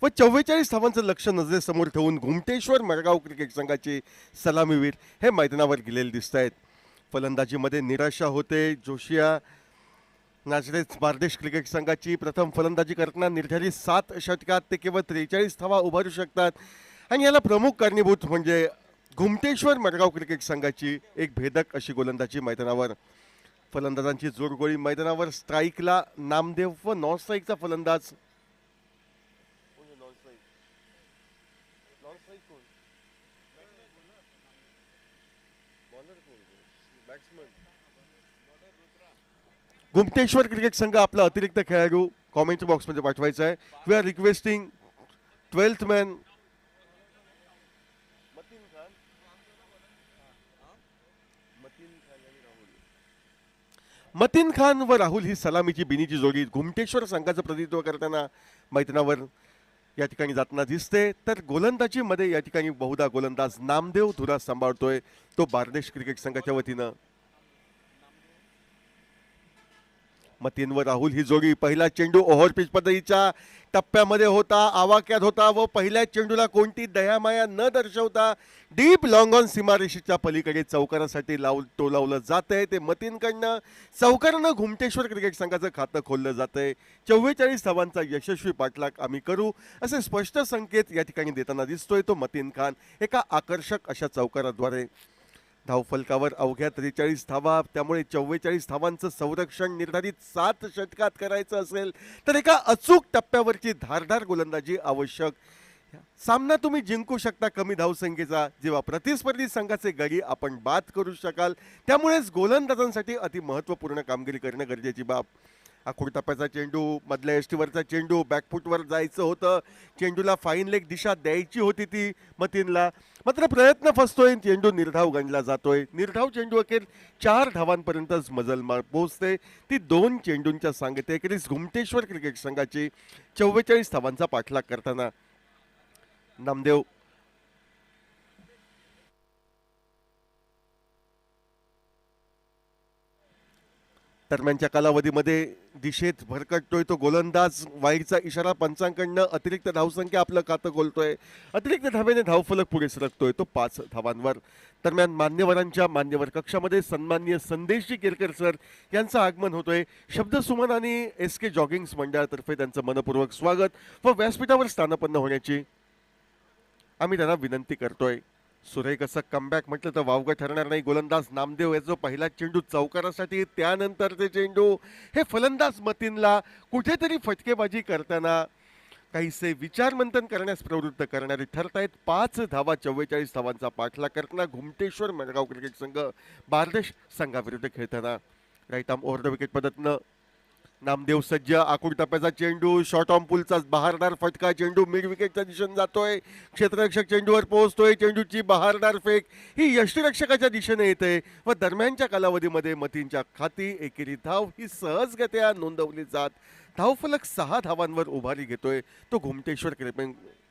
व 44 धावांचं लक्ष नजरेसमोर ठेवून घुमटेश्वर मरगाव क्रिकेट संघाचे सलामीवीर हे मैदानावर गेलेले दिसत आहेत. फलंदाजीमध्ये निराशा होते. जोशिया नाझरेथ बारदेश क्रिकेट संघाची प्रथम फलंदाजी करताना निर्धारित 7 षटकात ते केवळ 43 धावा उभारू शकतात, आणि याला प्रमुख कारणीभूत म्हणजे घुमटेश्वर मरगाव क्रिकेट संघाची एक भेदक अशी गोलंदाजी मैदानावर. फलंदाजांची जोरगोळी मैदानावर. स्ट्राईकला नामदेव व नॉन स्ट्राईकचा फलंदाज. गुमटेश्वर क्रिकेट संघ आपला अतिरिक्त खेळाडू कॉमेंट बॉक्समध्ये पाठवायचा आहे. We are requesting 12th man Mateen Khan व राहुल ही सलामीची बिनीची जोडी घुमटेश्वर संघाचं प्रतिनिधित्व करताना मैदानावर या ठिकाणी जाताना दिसते. तर गोलंदाजी मध्ये या ठिकाणी बहुधा गोलंदाज नामदेव धुरा सांभाळतोय, तो बार्देश क्रिकेट संघाच्या वतीनं. मतीन व राहुल ही जोडी. पहिला चेंडू ओव्हरपिच पद्धतीच्या टप्प्यामध्ये होता, आवाक्यात होता व पहिल्या चेंडूला कोणती दयामाया न दर्शवता डीप लॉंग ऑन सीमारेषेच्या पलीकडे चौकारासाठी टोलावलं जातंय. ते मतीनकडनं चौकारानं घुमटेश्वर क्रिकेट संघाचं खातं खोललं जातंय. 44 धावांचा यशस्वी पाठलाग आम्ही करू असे स्पष्ट संकेत या ठिकाणी देताना दिसतोय तो मतीन खान एका आकर्षक अशा चौकाराद्वारे. धावफलकावर अवघ्या 43 धावा, त्यामुळे 44 धावांचं संरक्षण निर्धारित 7 षटकात करायचं असेल तर एका अचूक टप्प्यावरची धारदार गोलंदाजी आवश्यक. सामना तुम्ही जिंकू शकता कमी धावसंख्येचा जेव्हा प्रतिस्पर्धी संघाचे गडी आपण बाद करू शकाल. त्यामुळेच गोलंदाजांसाठी अति महत्त्वपूर्ण कामगिरी करणं गरजेची बाब. आखूड टप्प्याचा चेंडू, मधल्या एसटीवरचा चेंडू, बॅकफुटवर जायचं होतं, चेंडूला फाईन लेग दिशा द्यायची होती ती मतीनला, मात्र प्रयत्न फसतोय. चेंडू निर्धाव गणला जातोय. निर्धाव चेंडू अखेर 4 धावांपर्यंतच मजल पोहोचते. ती 2 चेंडूंच्या सांगते. अखेरीस घुमटेश्वर क्रिकेट संघाची 44 धावांचा पाठलाग करताना नामदेव दरम्यानच्या कालावधीमध्ये दिशेत भरकटतोय तो गोलंदाज. वाईडचा इशारा पंचांकडनं. अतिरिक्त धावसंख्या आपलं खातं खोलतोय. अतिरिक्त धावेने धावफलक पुढे सरकतोय तो 5 धावांवर. दरम्यान मान्यवर कक्षामध्ये सन्माननीय संदेशजी केरकर सर यांचं आगमन होतोय. शब्दसुमन आणि SK जॉगिंग्स मंडळातर्फे त्यांचं मनपूर्वक स्वागत व व्यासपीठावर स्थानापन्न होण्याची आम्ही त्यांना विनंती करतोय. सुरेख असं कमबॅक म्हटलं तर वावगं ठरणार नाही. गोलंदाज नामदेव याचा पहिला चेंडू चौकारासाठी, त्यानंतरचे चेंडू हे फलंदाज मतीनला कुठेतरी फटकेबाजी करताना काहीसे विचारमंथन करण्यास प्रवृत्त करणारे ठरतायत. 5 धावा 44 धावांचा पाठलाग करताना घुमटेश्वर मडगाव क्रिकेट संघ बार्देश संघाविरुद्ध खेळताना. Right arm over the wicket पद्धतीनं नामदेव सज्ज. आखूड टप्प्याचा चेंडू, शॉर्ट ऑन पुलचा बहारदार फटका, चेंडू मिड विकेटच्या दिशेने जातोय. क्षेत्ररक्षक चेंडूवर पोहोचतोय. चेंडूची बहारदार फेक ही यष्टिरक्षकाच्या दिशेने येते व दरम्यानच्या कालावधीमध्ये मतीनच्या खाती एकेरी धाव ही सहजगत्या नोंदवली जात धावफलक 6 धावांवर उभारी घेतोय तो घुमटेश्वर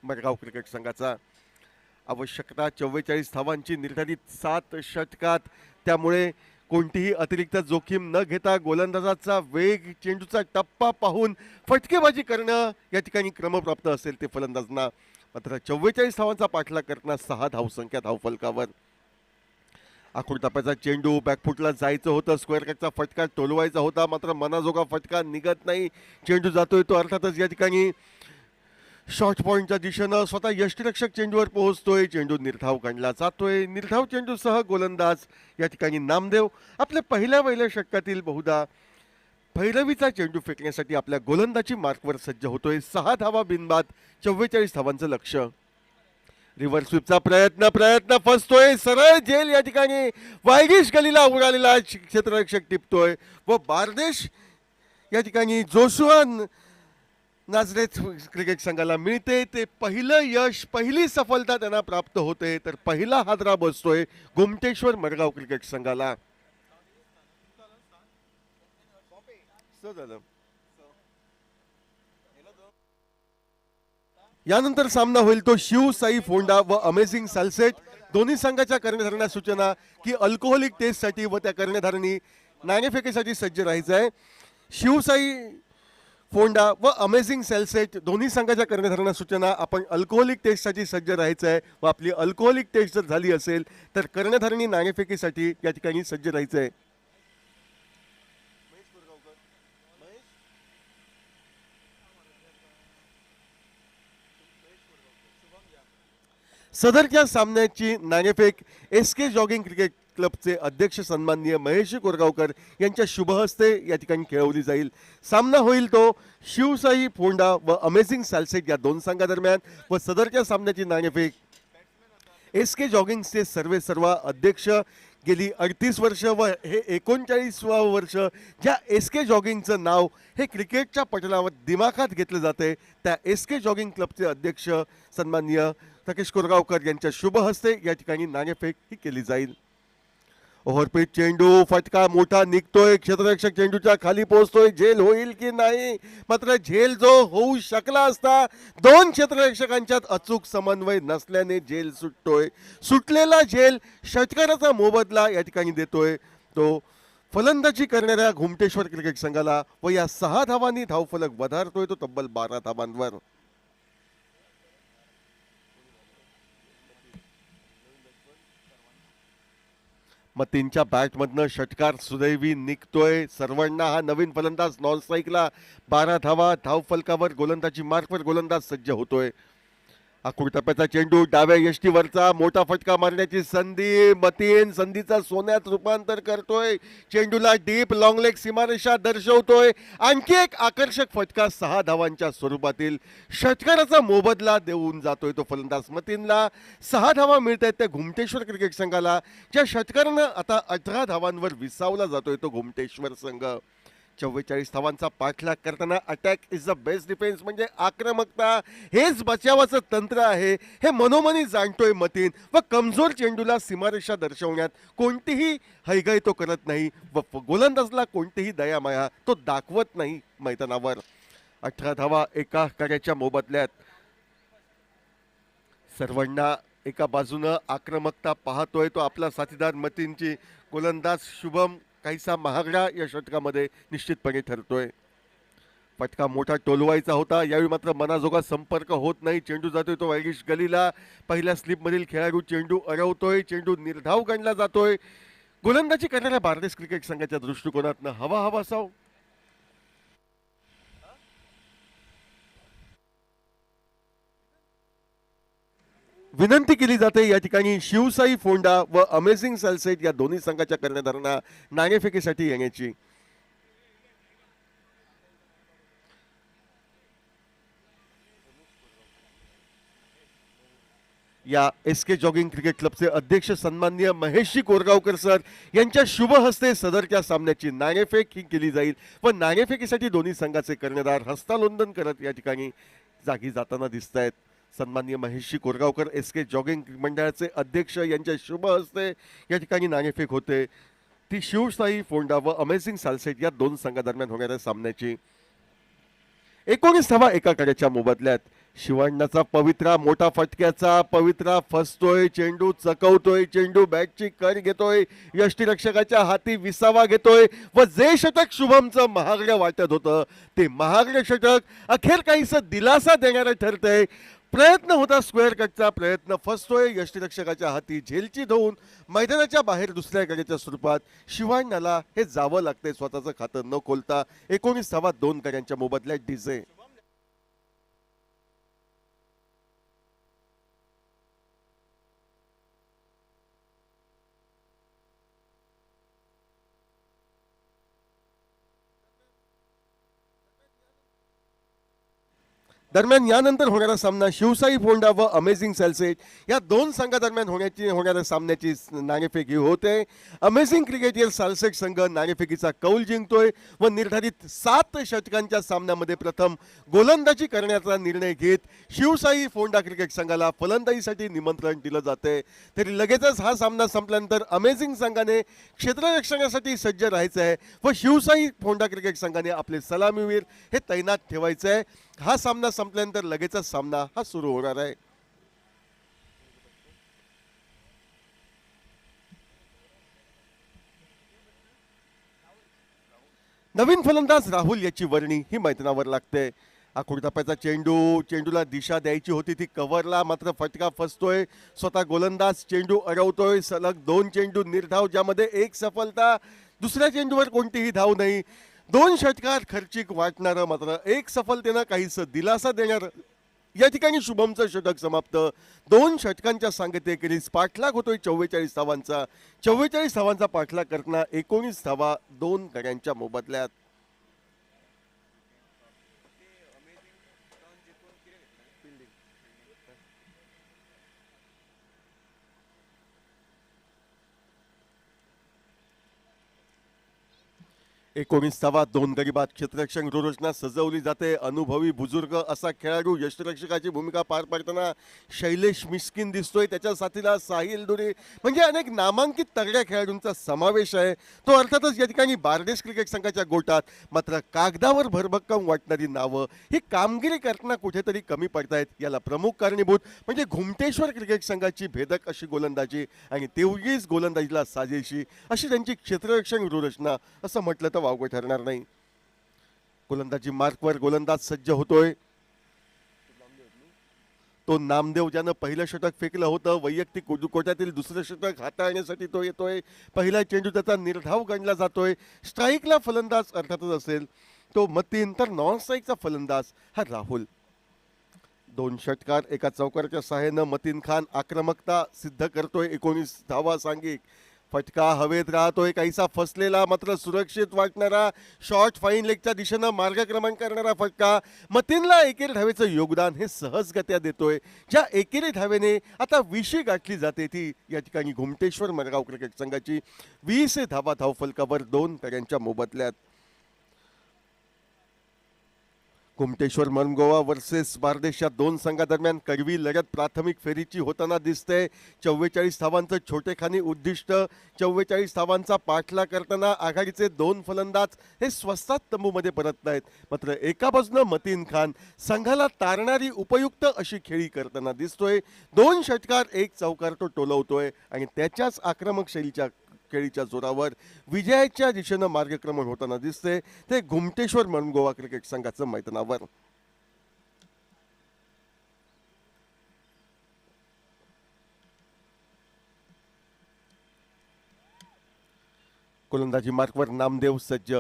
मडगाव क्रिकेट संघाचा. आवश्यकता 44 धावांची निर्धारित 7 षटकात. त्यामुळे कोणतीही अतिरिक्त जोखीम न घेता गोलंदाजाचा वेग, चेंडूचा टप्पा पाहून फटकेबाजी करणं या ठिकाणी क्रमप्राप्त असेल ते फलंदाजांना. मात्र 44 धावांचा पाठलाग करताना 6 धावसंख्या धावफलकावर. आखूड टप्प्याचा चेंडू, बॅकफुटला जायचं होतं, स्क्वेअर कटचा फटका टोलवायचा होता, मात्र मनाजोगा फटका निघत नाही. चेंडू जातोय तो अर्थातच या ठिकाणी शॉर्ट पॉइंटच्या दिशेनं स्वतः यष्टिरक्षक चेंडूवर पोहोचतोय. चेंडू निर्धाव गणला जातोय. निर्धाव चेंडूसह गोलंदाज या ठिकाणी नामदेव आपल्या पहिल्या षटकातील बहुधा भैरवीचा चेंडू फेकण्यासाठी आपल्या गोलंदाजी मार्कवर सज्ज होतोय. 6 धावा बिनबाद, 44 धावांचं लक्ष. रिव्हर्स स्वीपचा प्रयत्न फसतोय. सरळ जेल या ठिकाणी वायडिश गलीला उडालेला क्षेत्ररक्षक टिपतोय व बार्देश या ठिकाणी जोशुआन नाझरेथ क्रिकेट संघाला मिळते ते पहिलं यश, पहिली सफलता त्यांना प्राप्त होते. तर पहिला हादरा बसतोय घुमटेश्वर मडगाव क्रिकेट संघाला. यानंतर सामना होईल तो शिवसाई फोंडा व अमेझिंग सलसेट. दोन्ही संघाच्या कर्णधारांना सूचना की अल्कोहोलिक टेस्टसाठी व त्या कर्णधारांनी नाणेफेकीसाठी सज्ज राहायचं आहे. शिवसाई फोंडा व अमेझिंग सेलसेट दोन्ही संघाच्या कर्णधारांना सूचना, आपण अल्कोहोलिक टेस्टसाठी सज्ज राहायचं आहे व आपली अल्कोहोलिक टेस्ट जर झाली असेल तर कर्णधारांनी नाणेफेकीसाठी या ठिकाणी सज्ज राहायचं आहे. सदरच्या सामन्याची नाणेफेक SK जॉगिंग क्रिकेट क्लबचे अध्यक्ष सन्माननीय महेश कोरगावकर यांच्या शुभ हस्ते या ठिकाणी खेळवली जाईल. सामना होईल तो शिवसाई फोंडा व अमेझिंग सॅलसेट या दोन संघादरम्यान व सदरच्या सामन्याची नाणेफेक SK जॉगिंगचे सर्व अध्यक्ष गेली 38 वर्ष व हे 39वां वर्ष ज्या SK जॉगिंगचं नाव हे क्रिकेटच्या पटलावर दिमाखात घेतलं जाते त्या SK जॉगिंग क्लबचे अध्यक्ष सन्माननीय राकेश कोरगावकर यांच्या शुभ हस्ते या ठिकाणी नाणेफेक ही केली जाईल. ओव्हरपीच चेंडू फटका मोठा निघतोय, क्षेत्ररक्षक चेंडूच्या खाली पोहोचतोय, झेल होईल की नाही, मात्र झेल जो होऊ शकला असता दोन क्षेत्ररक्षकांच्यात अचूक समन्वय नसल्याने झेल सुटतोय. सुटलेला झेल षटकाराचा मोबदला या ठिकाणी देतोय तो फलंदाजी करणाऱ्या घुमटेश्वर क्रिकेट संघाला व या 6 धावांनी धावफलक वधारतोय तो तब्बल 12 धावांवर. मतींच्या बॅटमधनं षटकार सुदैवी निघतोय. सर्वांना हा नवीन फलंदाज नॉन स्ट्राईकला 12 धावा धावफलकावर गोलंदाजी मार्कवर गोलंदाज सज्ज होतोय. आखूड टप्प्याचा चेंडू डाव्या यष्टीवरचा मोठा फटका मारण्याची संधी. मतीन संधीचा सोन्यात रूपांतर करतोय. चेंडूला डीप लॉंग लेग सीमारेषा दर्शवतोय. आणखी एक आकर्षक फटका 6 धावांच्या स्वरूपातील षटकाराचा मोबदला देऊन जातोय तो फलंदाज मतीनला. 6 धावा मिळत आहेत त्या घुमटेश्वर क्रिकेट संघाला, ज्या षटकारानं आता 18 धावांवर विसावला जातोय तो घुमटेश्वर संघ. 44 धावांचा पाठलाग करताना attack is the best defence म्हणजे आक्रमकता हेच बचावाचं तंत्र आहे हे मनोमनी जाणतोय मतीन व कमजोर चेंडूला सीमारेषा दर्शवण्यात कोणतीही हैगाई तो करत नाही व गोलंदाजला कोणतीही दयामाया तो दाखवत नाही मैदानावर. 18 धावा एका कार्याच्या मोबदल्यात. सर्वांना एका बाजूनं आक्रमकता पाहतोय तो आपला साथीदार मतीनची. गोलंदाज शुभम काहीसा महागडा या षटकामध्ये निश्चितपणे ठरतोय. फटका मोठा टोलवायचा होता, यावेळी मात्र मनाजोगा संपर्क होत नाही. चेंडू जातोय तो वायगिश गलीला. पहिल्या स्लिपमधील खेळाडू चेंडू अडवतोय. चेंडू निर्धाव गणला जातोय. गोलंदाजी करणाऱ्या बार्देस क्रिकेट संघाच्या दृष्टिकोनातनं हवा साव विनंती केली जाते या ठिकाणी शिवसाई फोंडा व अमेझिंग सॅलसेट या दोन्ही संघाच्या कर्णधारांना नाणेफेकीसाठी येण्याची. या SK जॉगिंग क्रिकेट क्लबचे अध्यक्ष सन्माननीय महेशजी कोरगावकर सर यांच्या शुभ हस्ते सदरच्या सामन्याची नाणेफेक ही केली जाईल व नाणेफेकीसाठी दोन्ही संघाचे कर्णधार हस्तांदोलन करत या ठिकाणी जागी जाताना दिसत आहेत. सन्माननीय महेशजी कोरगावकर SK जॉगिंग मंडळाचे अध्यक्ष यांच्या शुभ हस्ते या ठिकाणी नाणेफेक होते ती शिवसाई फोंडा व अमेझिंग सॅलसेट या दोन संघादरम्यान होणाऱ्या सामन्याची. 19 धावा एका कार्याच्या मोबदल्यात. शिवाण्णाचा पवित्रा मोठा फटक्याचा पवित्रा फसतोय. चेंडू चकवतोय. चेंडू बॅटची कड घेतोय. यष्टीरक्षकाच्या हाती विसावा घेतोय व जे षटक शुभमचं महागडं वाटत होतं ते महागडं षटक अखेर काहीसं दिलासा देणारं ठरतंय. प्रयत्न होता स्क्वेअर कटचा, प्रयत्न फसतोय. यष्टीरक्षकाच्या हाती झेलची धुवून मैदानाच्या बाहेर दुसऱ्या गड्याच्या स्वरूपात शिवाण्णाला हे जावं लागतंय स्वतःचं खातं न खोलता. 19 धावा 2 गड्यांच्या मोबदल्यात डीजे. दरम्यान यानंतर होणारा सामना शिवसाई फोंडा व अमेझिंग सॅलसेट या दोन संघादरम्यान होणाऱ्या सामन्याची नाणेफेकी होते. अमेझिंग क्रिकेटियर सॅलसेट संघ नाणेफेकीचा कौल जिंकतोय व निर्धारित 7 षटकांच्या सामन्यामध्ये प्रथम गोलंदाजी करण्याचा निर्णय घेत शिवसाई फोंडा क्रिकेट संघाला फलंदाजीसाठी निमंत्रण दिलं जाते. तरी लगेचच हा सामना संपल्यानंतर अमेझिंग संघाने क्षेत्ररक्षणासाठी सज्ज राहायचं आहे व शिवसाई फोंडा क्रिकेट संघाने आपले सलामीवीर हे तैनात ठेवायचे आहे. हा सामना संपल्यानंतर लगेचच सामना हा सुरू होणार आहे. नवीन फलंदाज राहुल याची वर्णी ही मैदानावर लागते. आखूड टप्प्याचा चेंडूला दिशा द्यायची होती ती कव्हरला, मात्र फटका फसतोय. स्वतः गोलंदाज चेंडू अडवतोय. सलग 2 चेंडू निर्धाव, ज्यामध्ये 1 सफलता. दुसऱ्या चेंडूवर कोणतीही धाव नाही. 2 षटकार खर्चिक वाटणारं मात्र 1 सफलतेनं काहीसं दिलासा देणार या ठिकाणी शुभमचं षटक समाप्त. 2 षटकांच्या सांगते एकेरीस पाठलाग होतोय 44 धावांचा. 44 धावांचा पाठलाग करताना 19 धावा 2 गड्यांच्या मोबदल्यात. एकोणीस धावा 2 गडी बाद. क्षेत्ररक्षक रूपरचना सजवली जाते. अनुभवी बुजुर्ग असा खेळाडू यष्टिरक्षकाची भूमिका पार पाडताना शैलेश मिस्किन दिसतोय. त्याच्या साथीला साहिल दुरे म्हणजे अनेक नामांकित तगड्या खेळाडूंचा समावेश आहे. तो अर्थातच या ठिकाणी बार्देश क्रिकेट संघाच्या गोटात. मात्र कागदावर भरभक्कम वाटणारी नावं ही कामगिरी करताना कुठेतरी कमी पडतायत. याला प्रमुख कारणीभूत म्हणजे घुमटेश्वर क्रिकेट संघाची भेदक अशी गोलंदाजी आणि तेवढीच गोलंदाजीला साजेशी अशी त्यांची क्षेत्ररक्षक रूपरचना असं म्हटलं तर वावगं ठरणार नाही. गोलंदाजी मार्कवर गोलंदाज सज्ज होतोय. तो नामदेव ज्यानं पहिलं षटक फेकलं होतं, वैयक्तिक कोट्यातील दुसरं षटक हाताळण्यासाठी तो येतोय. पहिला चेंडू त्याचा निर्धाव गणला जातोय. स्ट्राईकला फलंदाज अर्थातच असेल तो मतीन, तर नॉन स्ट्राईकचा फलंदाज हा राहुल. 2 षटकार एका चौकाराच्या सहाय्यानं मतीन खान आक्रमकता सिद्ध करतोय. 19 धावा सांघिक. फटका हवेत राहतोय काहीसा फसलेला मात्र सुरक्षित वाटणारा. शॉर्ट फाईन लेगच्या दिशेनं मार्गक्रमण करणारा फटका. मतीनला एकेरी धावेचं योगदान हे सहजगत्या देतोय. ज्या एकेरी धावेने आता 20 गाठली जाते ती या ठिकाणी घुमटेश्वर मरगाव क्रिकेट संघाची. 20 धावा धावफलकावर 2 गड्यांच्या मोबदल्यात. घुमटेश्वर मनगोवा वर्सेस बार्देश या 2 संघादरम्यान कडवी लढत प्राथमिक फेरीची होताना दिसते. 44 धावांचं छोटेखानी उद्दिष्ट. 44 धावांचा पाठलाग करताना आघाडीचे 2 फलंदाज हे स्वस्तात तंबूमध्ये परतत आहेत. मात्र एका बाजूनं मतीन खान संघाला तारणारी उपयुक्त अशी खेळी करताना दिसतोय. 2 षटकार 1 चौकार तो टोलवतोय आणि त्याच्याच आक्रमक शैलीच्या खेळीच्या जोरावर विजयाच्या दिशेनं मार्गक्रमण होताना दिसते ते घुमटेश्वर मनगोवा क्रिकेट संघाचं मैदानावर. गोलंदाजी मार्कवर नामदेव सज्ज.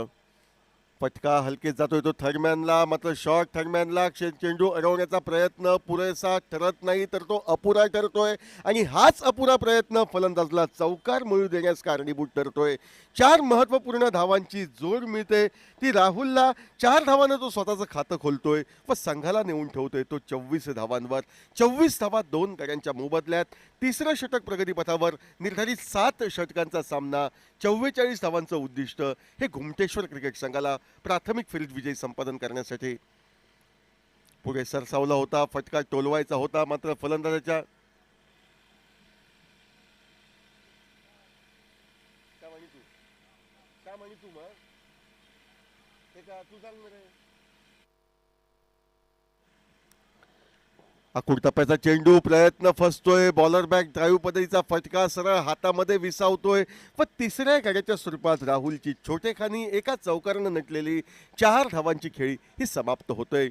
फटका हलकेत जातोय तो थर्डमॅनला. मात्र शॉर्ट थर्डमॅनला चेंडू अडवण्याचा प्रयत्न पुरेसा ठरत नाही तर तो अपुरा ठरतोय आणि हाच अपुरा प्रयत्न फलंदाजला चौकार मिळू देण्यास कारणीभूत ठरतोय. 4 महत्त्वपूर्ण धावांची जोड मिळते ती राहुलला. 4 धावांना तो स्वतःचं खातं खोलतोय व संघाला नेऊन ठेवतोय तो 24 धावांवर. 24 धावा 2 गड्यांच्या मोबदल्यात. तिसरं षटक प्रगतीपथावर. निर्धारित 7 षटकांचा सामना. 44 धावांचं उद्दिष्ट हे घुमटेश्वर क्रिकेट संघाला प्राथमिक फेरीत विजय संपादन करण्यासाठी. पुढे सरसावला होता. फटका टोलवायचा होता मात्र फलंदाजाच्या आखूड टप्प्याचा चेंडू. प्रयत्न फसतोय. बॉलर बॅक ड्राईव्ह पद्धतीचा फटका सरळ हातामध्ये विसावतोय व तिसऱ्या गड्याच्या स्वरूपात राहुलची छोटेखानी एका चौकारानं नटलेली 4 धावांची खेळी ही समाप्त होतोय.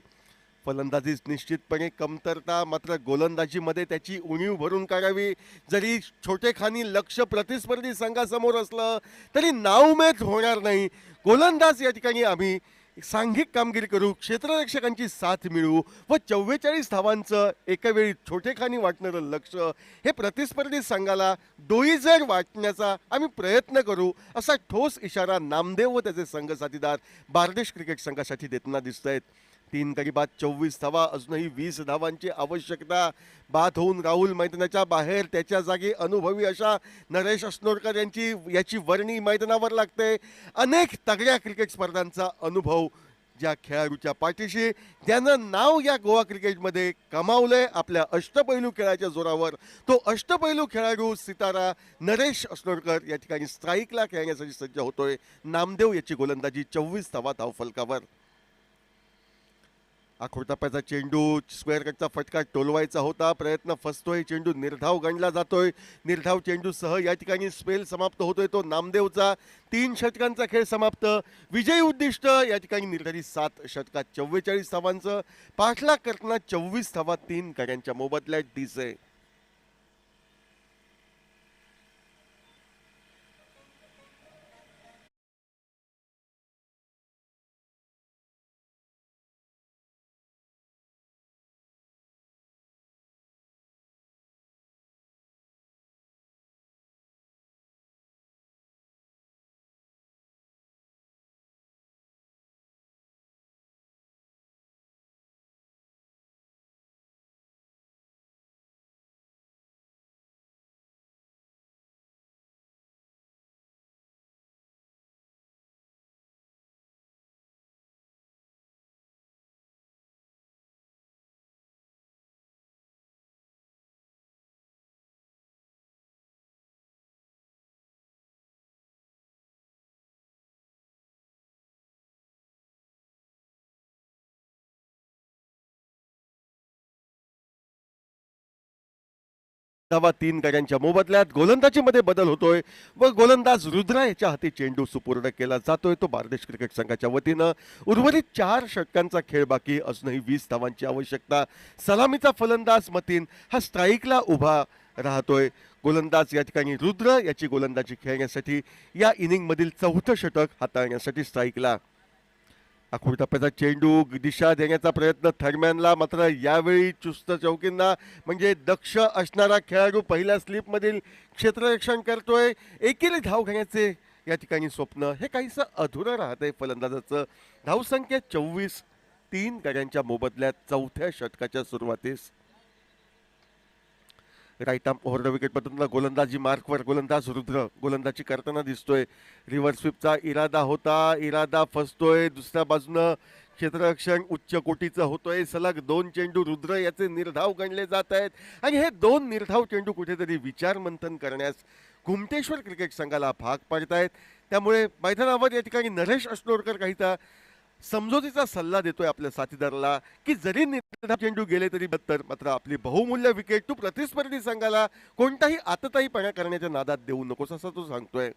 फलंदाजीच निश्चितपणे कमतरता. मात्र गोलंदाजीमध्ये त्याची उणीव भरून काढावी. जरी छोटेखानी लक्ष प्रतिस्पर्धी संघासमोर असलं तरी नाउमेद होणार नाही. गोलंदाज या ठिकाणी आम्ही सांघिक कामगिरी करू, क्षेत्ररक्षकांची साथ मिळवू व 44 धावांचं एकावेळी छोटेखानी वाटणारं लक्ष हे प्रतिस्पर्धी संघाला डोईजर वाटण्याचा आम्ही प्रयत्न करू असा ठोस इशारा नामदेव व त्याचे संघ साथीदार बार्देश क्रिकेट संघासाठी देताना दिसत आहेत. 3 गडी बाद 24 धावा. अजूनही 20 धावांची आवश्यकता. बाद होऊन राहुल मैदानाच्या बाहेर. त्याच्या जागी अनुभवी अशा नरेश अस्नोरकर याची वर्णी मैदानावर लागते. अनेक तगड्या क्रिकेट स्पर्धांचा अनुभव ज्या खेळाडूच्या पाठीशी ज्यानं नाव या गोवा क्रिकेटमध्ये कमावलंय आपल्या अष्टपैलू खेळाच्या जोरावर, तो अष्टपैलू खेळाडू सितारा नरेश अस्नोरकर या ठिकाणी स्ट्राईकला खेळण्यासाठी सज्ज होतोय. नामदेव याची गोलंदाजी 24 धावा धावफलकावर. आखूड टप्प्याचा चेंडू. स्क्वेअर कटचा फटका टोलवायचा होता. प्रयत्न फसतोय. चेंडू निर्धाव गणला जातोय. निर्धाव चेंडूसह या ठिकाणी स्पेल समाप्त होतोय तो नामदेवचा. 3 षटकांचा खेळ समाप्त. विजयी उद्दिष्ट या ठिकाणी निर्धारित 7 षटकात 44 धावांचं. पाठलाग करताना 24 धावा 3 गड्यांच्या मोबदल्यात दिसे. धावा 3 गड्यांच्या मोबदल्यात. गोलंदाजीमध्ये बदल होतोय व गोलंदाज रुद्रा याच्या हाती चेंडू सुपूर्द केला जातोय तो बार्देश क्रिकेट संघाच्या वतीनं. उर्वरित 4 षटकांचा खेळ बाकी, अजूनही 20 धावांची आवश्यकता. सलामीचा फलंदाज मतीन हा स्ट्राईकला उभा राहतोय. गोलंदाज या ठिकाणी रुद्र याची गोलंदाजी खेळण्यासाठी या इनिंगमधील 4थं षटक हाताळण्यासाठी स्ट्राईकला. आखूड टप्प्याचा चेंडू दिशा देण्याचा प्रयत्न थर्मॅनला, मात्र यावेळी चुस्त चौकींना म्हणजे दक्ष असणारा खेळाडू पहिल्या स्लिपमधील क्षेत्ररक्षण करतोय. एकेरी धाव घेण्याचे या ठिकाणी स्वप्न हे काहीसं अधुरं राहतंय फलंदाजाचं. धावसंख्या 24, 3 गड्यांच्या मोबदल्यात 4थ्या षटकाच्या सुरुवातीस. Right arm over the wicket पद्धतीनं गोलंदाजी मार्कवर गोलंदाज रुद्र गोलंदाजी करताना दिसतोय. रिव्हर्स स्वीपचा इरादा होता, इरादा फसतोय. दुसऱ्या बाजूनं क्षेत्ररक्षण उच्च कोटीचं होतोय. सलग 2 चेंडू रुद्र याचे निर्धाव गणले जात आहेत आणि हे 2 निर्धाव चेंडू कुठेतरी विचार मंथन करण्यास घुमटेश्वर क्रिकेट संघाला भाग पाडतायत. त्यामुळे मैदानावर या ठिकाणी नरेश अस्लोरकर काहीसा समजोतीचा सल्ला देतोय आपल्या साथीदाराला की जरी निर्धाव चेंडू गेले तरी बत्तर, मात्र आपली बहुमूल्य विकेट तू प्रतिस्पर्धी संघाला कोणताही आतताईपणा करण्याच्या नादात देऊ नकोस असं तो सांगतोय.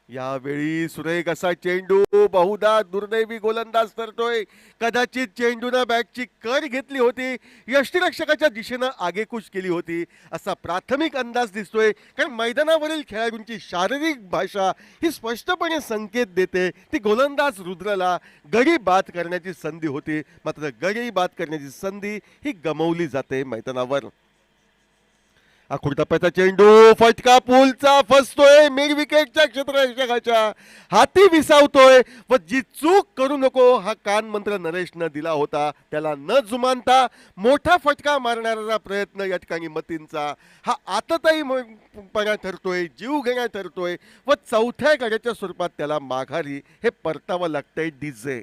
यावेळी सुरेख असा चेंडू बहुधा दुर्दैवी गोलंदाज तरतोय. कदाचित चेंडूनं बॅटची कर घेतली होती, यष्टिरक्षकाच्या दिशेनं आगेकूच केली होती असा प्राथमिक अंदाज दिसतोय. कारण मैदानावरील खेळाडूंची शारीरिक भाषा ही स्पष्टपणे संकेत देते ती गोलंदाज रुद्रला गडी बाद करण्याची संधी होती, मात्र गडी बाद करण्याची संधी ही गमावली जाते मैदानावर. आखूड टप्प्याचा चेंडू फटका पूलचा फसतोय, मिड विकेटच्या क्षेत्ररक्षकाच्या हाती विसावतोय व जी चूक करू नको हा कान मंत्र नरेशनं दिला होता त्याला न जुमानता मोठा फटका मारणारा प्रयत्न या ठिकाणी मतींचा हा आतताईपणा ठरतोय, जीव घेण्या ठरतोय व 4थ्या गड्याच्या स्वरूपात त्याला माघारी हे परतावं लागतंय. डीजे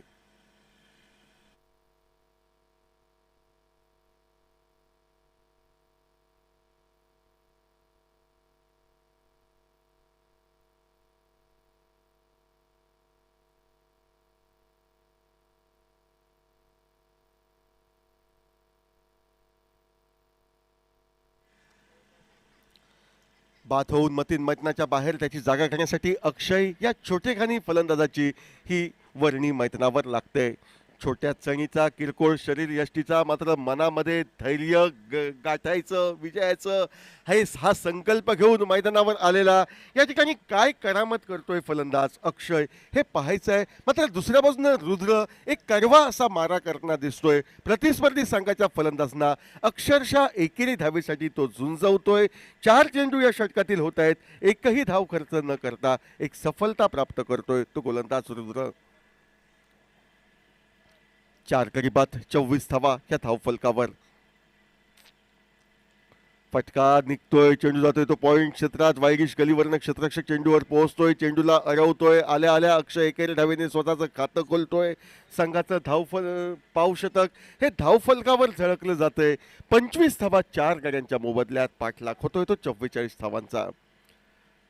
बाद होऊन मतीन मैदानाच्या बाहेर त्याची जागा करण्यासाठी अक्षय या छोटेखानी फलंदाजाची ही वर्णी मैदानावर लागते. छोट्या चणीचा किरकोळ शरीर यष्टीचा, मात्र मनामध्ये धैर्य गाठायचं विजयाचं हा संकल्प घेऊन मैदानावर आलेला या ठिकाणी काय करामत करतोय फलंदाज अक्षय हे पाहायचं आहे. मात्र दुसऱ्या बाजूनं रुद्र एक कडवा असा मारा करताना दिसतोय. प्रतिस्पर्धी संघाच्या फलंदाजांना अक्षरशः एकेरी धावेसाठी तो झुंजवतोय. 4 चेंडू या षटकातील होत आहेत, एकही धाव खर्च न करता एक सफलता प्राप्त करतोय तो गोलंदाज रुद्र. 4 गडी बाद 24 धावा या धावफलकावर. फटका निघतोय, चेंडू जातोय तो पॉइंट क्षेत्रात. वायगिश गलीवरनं क्षेत्ररक्षक चेंडूवर पोहोचतोय, चेंडूला अडवतोय. आल्या आल्या अक्षय एकेरी धावेने स्वतःचं खातं खोलतोय. संघाचं पावशतक हे धावफलकावर झळकलं जातंय. 25 धावा 4 गड्यांच्या मोबदल्यात पाठलाग होतोय तो 44 धावांचा.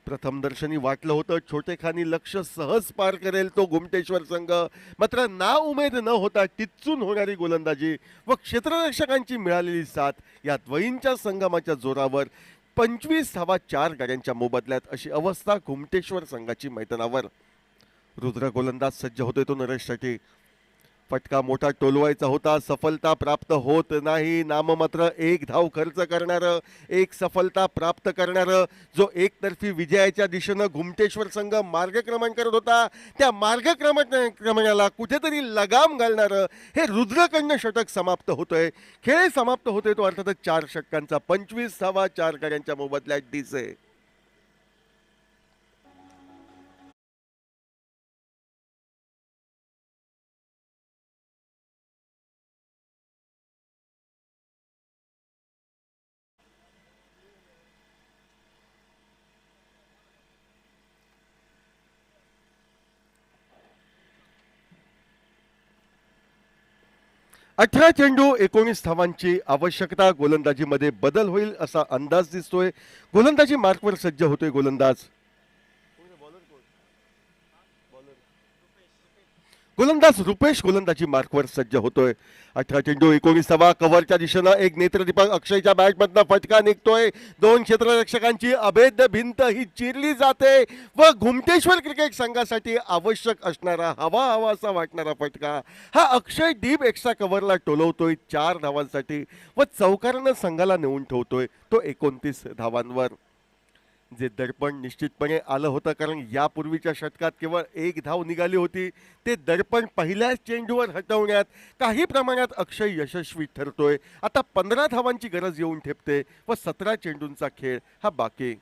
प्रथम दर्शनी वाटलं होतं छोटेखानी लक्ष सहज पार करेल तो घुमटेश्वर संघ, मात्र ना उमेद न होता टिच्चून होणारी गोलंदाजी व क्षेत्ररक्षकांची मिळालेली साथ या द्वयींच्या संगमाच्या जोरावर 25 धावा 4 गड्यांच्या मोबदल्यात अशी अवस्था घुमटेश्वर संघाची मैदानावर. रुद्र गोलंदाज सज्ज होतोय तो नरेशसाठी. फटका मोठा टोलवायचा होता, सफलता प्राप्त होत नाही. नाममात्र 1 धाव खर्च करणारं, 1 सफलता प्राप्त करणारं, जो एकतर्फी विजयाच्या दिशेनं घुमटेश्वर संघ मार्गक्रमण करत होता त्या मार्गक्रमणाला कुठेतरी लगाम घालणारं हे रुद्रकडनं षटक समाप्त होतोय. खेळ समाप्त होतोय तो अर्थातच 4 षटकांचा. 25 धावा 4 गड्यांच्या मोबदल्यात डीजे. अठरा चेंडू 19 धावांची आवश्यकता. गोलंदाजीमध्ये बदल होईल असा अंदाज दिसतोय. गोलंदाजी मार्कवर सज्ज होतोय गोलंदाज. गोलंदाज रुपेश गोलंदाजी मार्कवर सज्ज होतोय. 18 चेंडू 19 धावा. कव्हरच्या दिशेनं एक नेत्रदीपक अक्षयच्या बॅटमधनं फटका निघतोय. दोन क्षेत्ररक्षकांची अभेद्य भिंत ही चिरली जाते व घुमटेश्वर क्रिकेट संघासाठी आवश्यक असणारा हवासा वाटणारा फटका हा अक्षय डीप एक्स्ट्रा कव्हरला टोलवतोय 4 धावांसाठी व चौकारानं संघाला नेऊन ठेवतोय तो 29 धावांवर. जे दडपण निश्चितपणे आलं होतं, कारण यापूर्वीच्या षटकात केवळ 1 धाव निघाली होती. ते दडपण पहिल्याच चेंडूवर हटवण्यात काही प्रमाणात अक्षय यशस्वी ठरतोय. आता 15 धावांची गरज येऊन ठेपते व 17 चेंडूंचा खेळ हा बाकी.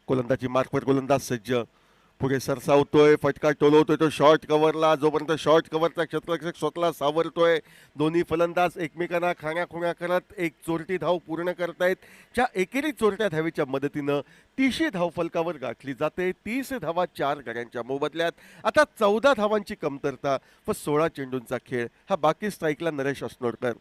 गोलंदाजी मार्कवर गोलंदाज सज्ज, पुढे सरसावतोय, फटका टोलवतोय तो शॉर्ट कव्हरला. जोपर्यंत शॉर्ट कव्हरचा क्षेत्ररक्षक स्वतःला सावरतोय, दोन्ही फलंदाज एकमेकांना खाण्याखुण्या करत एक चोरटी धाव पूर्ण करतायत. ज्या एकेरी चोरट्या धावेच्या मदतीनं 30 धाव फलकावर गाठली जाते. 30 धावा 4 गड्यांच्या मोबदल्यात. आता 14 धावांची कमतरता व 16 चेंडूंचा खेळ हा बाकी. स्ट्राईकला नरेश अस्नोडकर.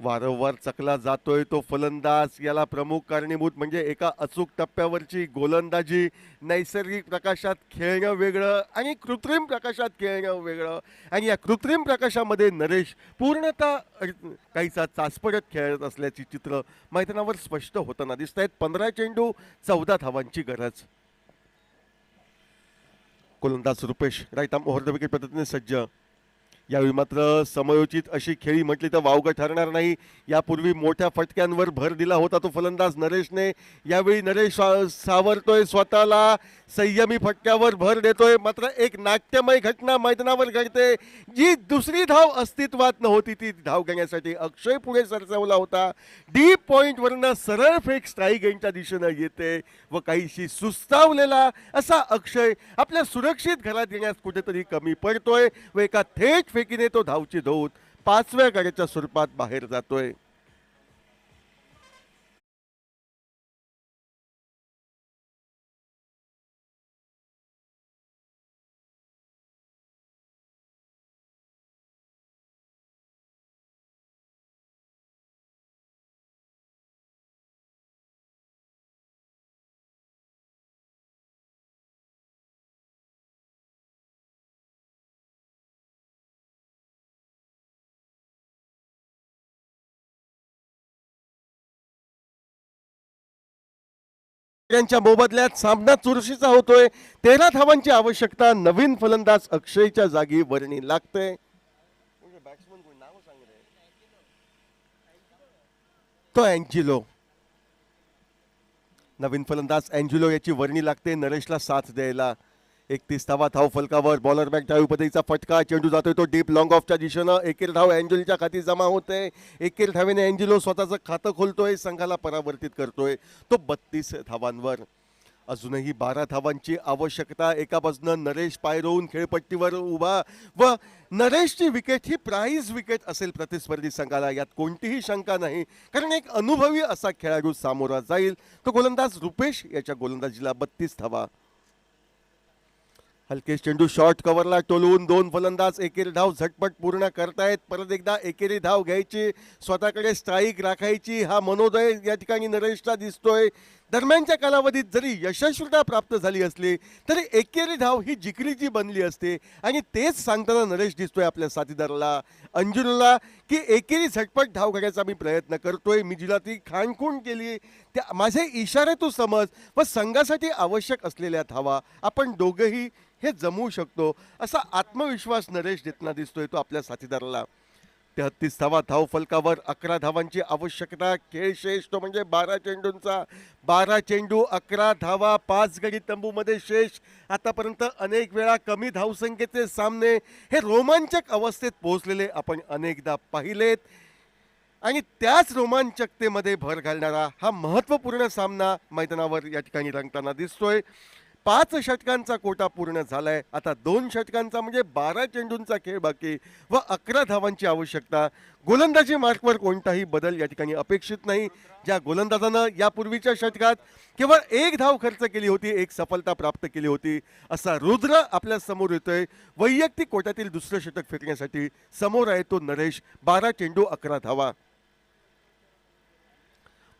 वारंवार चकला जातोय तो फलंदाज. याला प्रमुख कारणीभूत म्हणजे एका अचूक टप्प्यावरची गोलंदाजी. नैसर्गिक प्रकाशात खेळणं वेगळं आणि कृत्रिम प्रकाशात खेळणं वेगळं. आणि या कृत्रिम प्रकाशामध्ये नरेश पूर्णतः काहीसा चाचपडत खेळत असल्याची चित्र मैदानावर स्पष्ट होताना दिसत आहेत. 15 चेंडू 14 धावांची गरज. गोलंदाज Rupesh right arm over the wicket पद्धतीने सज्ज. यावेळी मात्र समयोचित अशी खेळी म्हटली तर वावगं ठरणार नाही. यापूर्वी मोठ्या फटक्यांवर भर दिला होता तो फलंदाज नरेशने. यावेळी नरेश सावरतोय स्वतःला, संयमी फटक्यावर भर देतोय. मात्र एक नाट्यमय घटना मैदानावर घडते. जी दुसरी धाव अस्तित्वात नव्हती ती धाव घेण्यासाठी अक्षय पुढे सरसावला होता. डीप पॉइंटवरनं सरळ फेक स्ट्राईक एंडच्या दिशेनं येते व काहीशी सुस्तावलेला असा अक्षय आपल्या सुरक्षित घरात येण्यास कुठेतरी कमी पडतोय व एका थेट फेकीने तो धावची धोत 5व्या गड्याच्या स्वरूपात बाहेर जातोय. यांच्या मोबदल्यात सामना चुरशीचा होतोय. 13 धावांची आवश्यकता. नवीन फलंदाज अक्षयच्या जागी वर्णी लागते. तो अँजिलो, नवीन फलंदाज अँजिलो याची वर्णी लागते नरेशला साथ द्यायला. 31 धावा धाव फलकावर. बॉलर बॅक डावी पद्धतीचा फटका. चेंडू जातोय तो डीप लॉंग ऑफच्या दिशेनं. एकेरी धाव अँजेलोच्या खाती जमा होते. एकेरी धावेने अँजेलो स्वतःचं खातं खोलतोय, संघाला परावर्तित करतोय तो 32 धावांवर. अजूनही 12 धावांची आवश्यकता. एका बाजूनं नरेश पाय रोवून खेळपट्टीवर उभा व नरेशची विकेट ही प्राईज विकेट असेल प्रतिस्पर्धी संघाला, यात कोणतीही शंका नाही. कारण एक अनुभवी असा खेळाडू सामोरा जाईल. तो गोलंदाज रुपेश याच्या गोलंदाजीला 32 धावा. हलके चेंडू शॉर्ट कव्हरला टोलवून दोन फलंदाज एकेरी धाव झटपट पूर्ण करतायत. परत एकदा एकेरी धाव घ्यायची, स्वतःकडे स्ट्राईक राखायची हा मनोदय या ठिकाणी नरेशला दिसतोय. दरम्यानच्या कालावधीत जरी यशस्वीता प्राप्त झाली असली तरी एकेरी धाव ही जिकरीची बनली असते. आणि तेच सांगताना नरेश दिसतोय आपल्या साथीदाराला अंजुलला की एकेरी झटपट धाव घेण्याचा मी प्रयत्न करतोय. मी जिला ती खाणखूण केली, त्या माझे इशारे तू समज व संघासाठी आवश्यक असलेल्या धावा आपण दोघंही हे जमवू शकतो असा आत्मविश्वास नरेश देताना दिसतोय तो आपल्या साथीदाराला. 33 धावा धाव फलकावर. 11 धावांची आवश्यकता. खेळ शेष तो म्हणजे 12 चेंडूंचा. 12 चेंडू 11 धावा. 5 गडी तंबूमध्ये शेष. आतापर्यंत अनेक वेळा कमी धावसंख्येचे सामने हे रोमांचक अवस्थेत पोहोचलेले आपण अनेकदा पाहिलेत. आणि त्याच रोमांचकतेमध्ये भर घालणारा हा महत्त्वपूर्ण सामना मैदानावर या ठिकाणी रंगताना दिसतोय. 5 षटकांचा कोटा पूर्ण झालाय. आता 2 षटकांचा म्हणजे 12 चेंडूंचा खेळ बाकी व 11 धावांची आवश्यकता. गोलंदाजी मार्कवर कोणताही बदल या ठिकाणी अपेक्षित नाही. ज्या गोलंदाजानं यापूर्वीच्या षटकात केवळ 1 धाव खर्च केली होती, 1 सफलता प्राप्त केली होती, असा रुद्र आपल्या समोर येतोय. वैयक्तिक कोट्यातील दुसरं षटक फेकण्यासाठी समोर आहे तो नरेश. 12 चेंडू 11 धावा.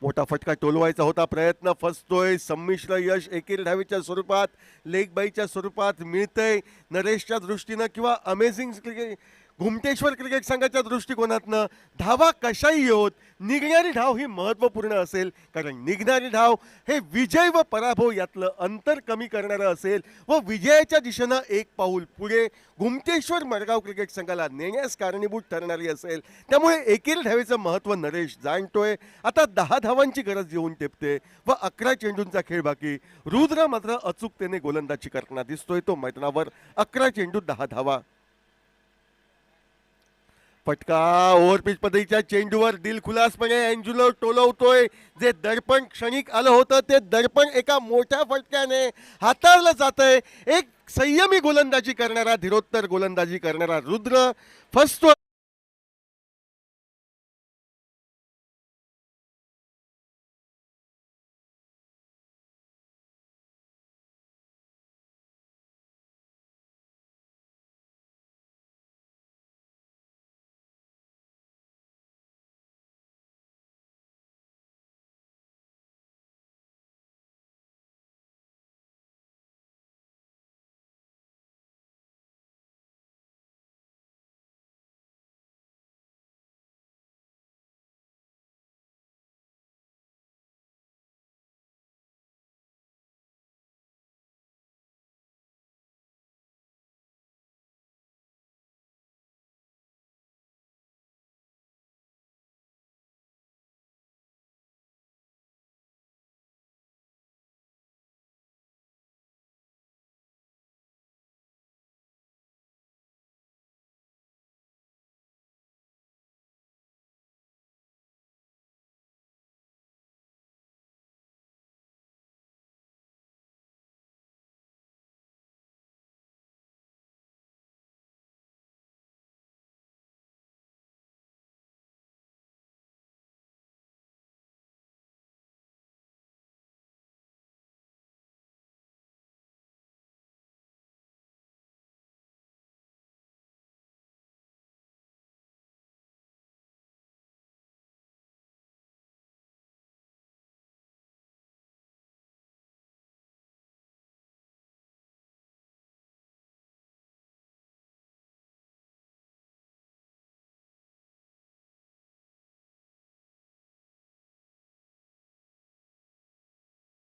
मोठा फटका टोलवायचा होता, प्रयत्न फसतोय. संमिश्र यश एकेरी धावेच्या स्वरूपात, लेग बाईच्या स्वरूपात मिळतंय नरेशच्या दृष्टीनं किंवा अमेझिंग क्रिकेट घुमटेश्वर क्रिकेट संघाच्या दृष्टिकोनातनं. धावा कशाही येऊत, निघणारी धाव ही महत्त्वपूर्ण असेल, कारण निघणारी धाव हे विजय व पराभव यातलं अंतर कमी करणारं असेल व विजयाच्या दिशेनं एक पाऊल पुढे घुमटेश्वर मडगाव क्रिकेट संघाला नेण्यास कारणीभूत ठरणारी असेल. त्यामुळे एकेरी धावेचं महत्त्व नरेश जाणतोय. आता 10 धावांची गरज येऊन टेपते व 11 चेंडूंचा खेळ बाकी. रुद्र मात्र अचूकतेने गोलंदाजी करताना दिसतोय. तो मैदानावर 11 चेंडू 10 धावा. फटका ओव्हरपिच पद्धतीच्या चेंडूवर दिलखुलासपणे अँजुलो टोलवतोय. जे दडपण क्षणिक आलं होतं ते दडपण एका मोठ्या फटक्याने हाताळलं जातंय. एक संयमी गोलंदाजी करणारा, धीरोत्तर गोलंदाजी करणारा रुद्र फसतो.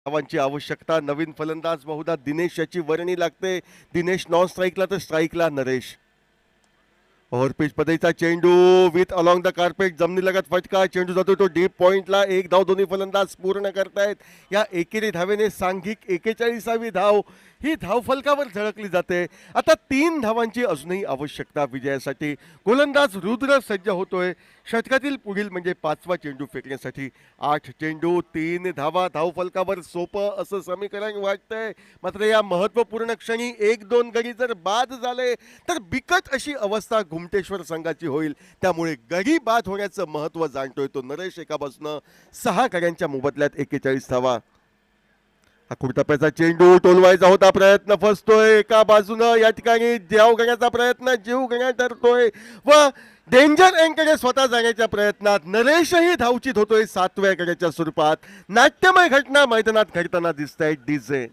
धावांची आवश्यकता. नवीन फलंदाज बहुधा दिनेश याची वर्णी लागते. दिनेश नॉन स्ट्राईकला तर स्ट्राईकला नरेश. ओव्हरपिच पद्धतीचा चेंडू विथ अलॉंग द कार्पेट, जमिनीलगत फटका. चेंडू जातो तो डीप पॉइंटला. एक धाव दोन्ही फलंदाज पूर्ण करतायत. या एकेरी धावेने सांघिक 41वी धाव ही धावफलकावर झळकली जाते. आता 3 धावांची अजूनही आवश्यकता विजयासाठी. गोलंदाज रुद्र सज्ज होतोय षटकातील पुढील म्हणजे 5वा चेंडू फेकण्यासाठी. 8 चेंडू 3 धावा. धावफलकावर सोपं असं समीकरण वाटतंय, मात्र या महत्त्वपूर्ण क्षणी 1-2 गडी जर बाद झाले तर बिकट अशी अवस्था घुमटेश्वर संघाची होईल. त्यामुळे गडी बाद होण्याचं महत्त्व जाणतोय तो नरेश. एका बाजूनं 6 गड्यांच्या मोबदल्यात 41 धावा. हा कुर्तप्याचा चेंडू टोलवायचा होता, प्रयत्न फसतोय. एका बाजूनं या ठिकाणी जीव घेण्याचा प्रयत्न, जीव घेण्यात ठरतोय व डेंजर एंडकडे स्वतः जाण्याच्या प्रयत्नात नरेशही धावचित होतोय 7व्या गड्याच्या स्वरूपात. नाट्यमय घटना मैदानात घडताना दिसत आहेत. DJ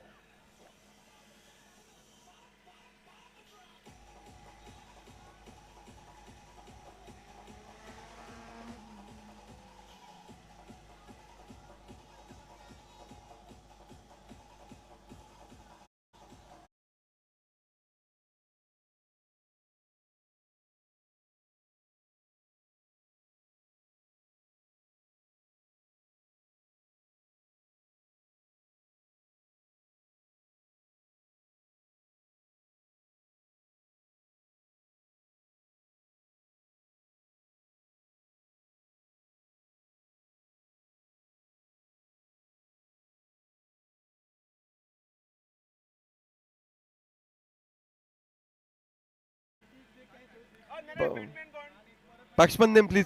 batsman name please.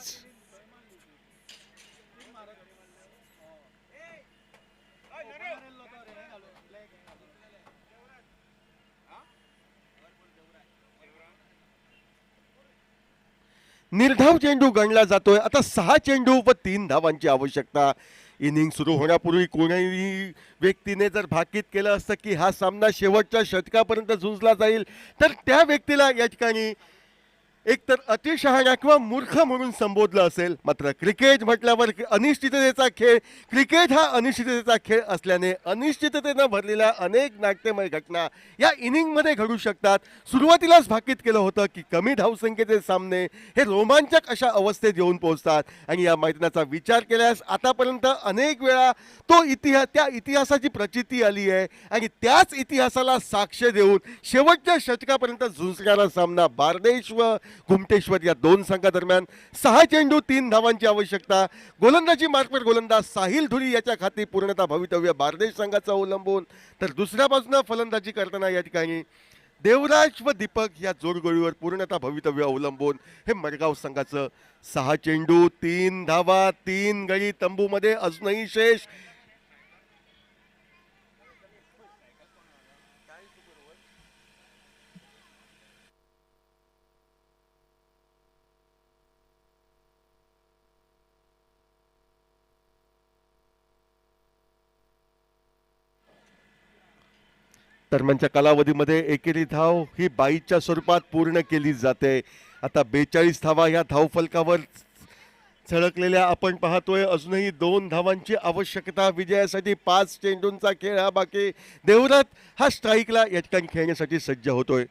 निर्धाव चेंडू गणला जातोय. आता 6 चेंडू व 3 धावांची आवश्यकता. इनिंग सुरू होण्यापूर्वी कोणीही व्यक्तीने जर भाकीत केलं असतं की हा सामना शेवटच्या षटकापर्यंत झुंजला जाईल, तर त्या व्यक्तीला या ठिकाणी एकतर अतिशहाणा किंवा मूर्ख म्हणून संबोधलं असेल. मात्र क्रिकेट म्हटल्यावर अनिश्चिततेचा खेळ, क्रिकेट हा अनिश्चिततेचा खेळ असल्याने अनिश्चिततेनं भरलेल्या अनेक नाट्यमय घटना या इनिंगमध्ये घडू शकतात. सुरुवातीलाच भाकीत केलं होतं की कमी धावसंख्येचे सामने हे रोमांचक अशा अवस्थेत येऊन पोहोचतात आणि या मैदानाचा विचार केल्यास आतापर्यंत अनेक वेळा तो त्या इतिहासाची प्रचिती आली आहे आणि त्याच इतिहासाला साक्ष देऊन शेवटच्या षटकापर्यंत झुंजणारा सामना बारदेश व घुमटेश्वर या दोन संघादरम्यान 6 चेंडू 3 धावांची आवश्यकता. गोलंदाजी मार्कवर गोलंदाज साहिल धुरी याच्या खाती पूर्णतः भवितव्य बारदेश संघाचं अवलंबून, तर दुसऱ्या बाजूने फलंदाजी करताना या ठिकाणी देवराज व दीपक या जोडगोळीवर पूर्णतः भवितव्य अवलंबून हे मडगाव संघाचं 6 चेंडू 3 धावा 3 गडी तंबूमध्ये अजूनही शेष. दरम्यानच्या कालावधीमध्ये एकेरी धाव ही 22च्या स्वरूपात पूर्ण केली जाते. आता 42 धावा या धावफलकावर झळकलेल्या आपण पाहतोय. अजूनही 2 धावांची आवश्यकता विजयासाठी. 5 चेंडूंचा खेळ हा बाकी. देवराज हा स्ट्राईकला या ठिकाणी खेळण्यासाठी सज्ज होतोय.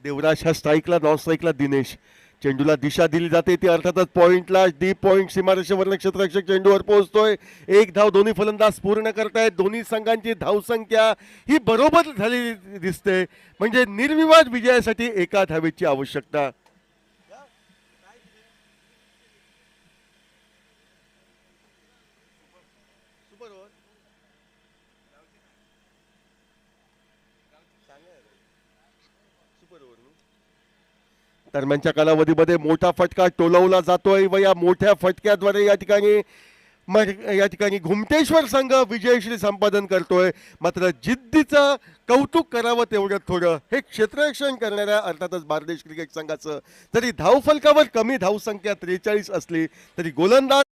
देवराज हा स्ट्राईकला, नॉन स्ट्राईकला दिनेश. चेंडूला दिशा दिली जाते ती अर्थातच पॉइंटला. डीप पॉइंट सीमारेषेवर क्षेत्ररक्षक चेंडूवर पोहोचतोय. 1 धाव दोन्ही फलंदाज पूर्ण करतायत. दोन्ही संघांची धावसंख्या ही बरोबर झालेली दिसते, म्हणजे निर्विवाद विजयासाठी एका धावेची आवश्यकता. दरम्यानच्या कालावधीमध्ये मोठा फटका टोलवला जातोय व या मोठ्या फटक्याद्वारे या ठिकाणी घुमटेश्वर संघ विजयश्री संपादन करतोय. मात्र जिद्दीचं कौतुक करावं तेवढं थोडं. हे क्षेत्ररक्षण करणाऱ्या अर्थातच बारदेश क्रिकेट संघाचं जरी धावफलकावर कमी धावसंख्या 43 असली तरी गोलंदाज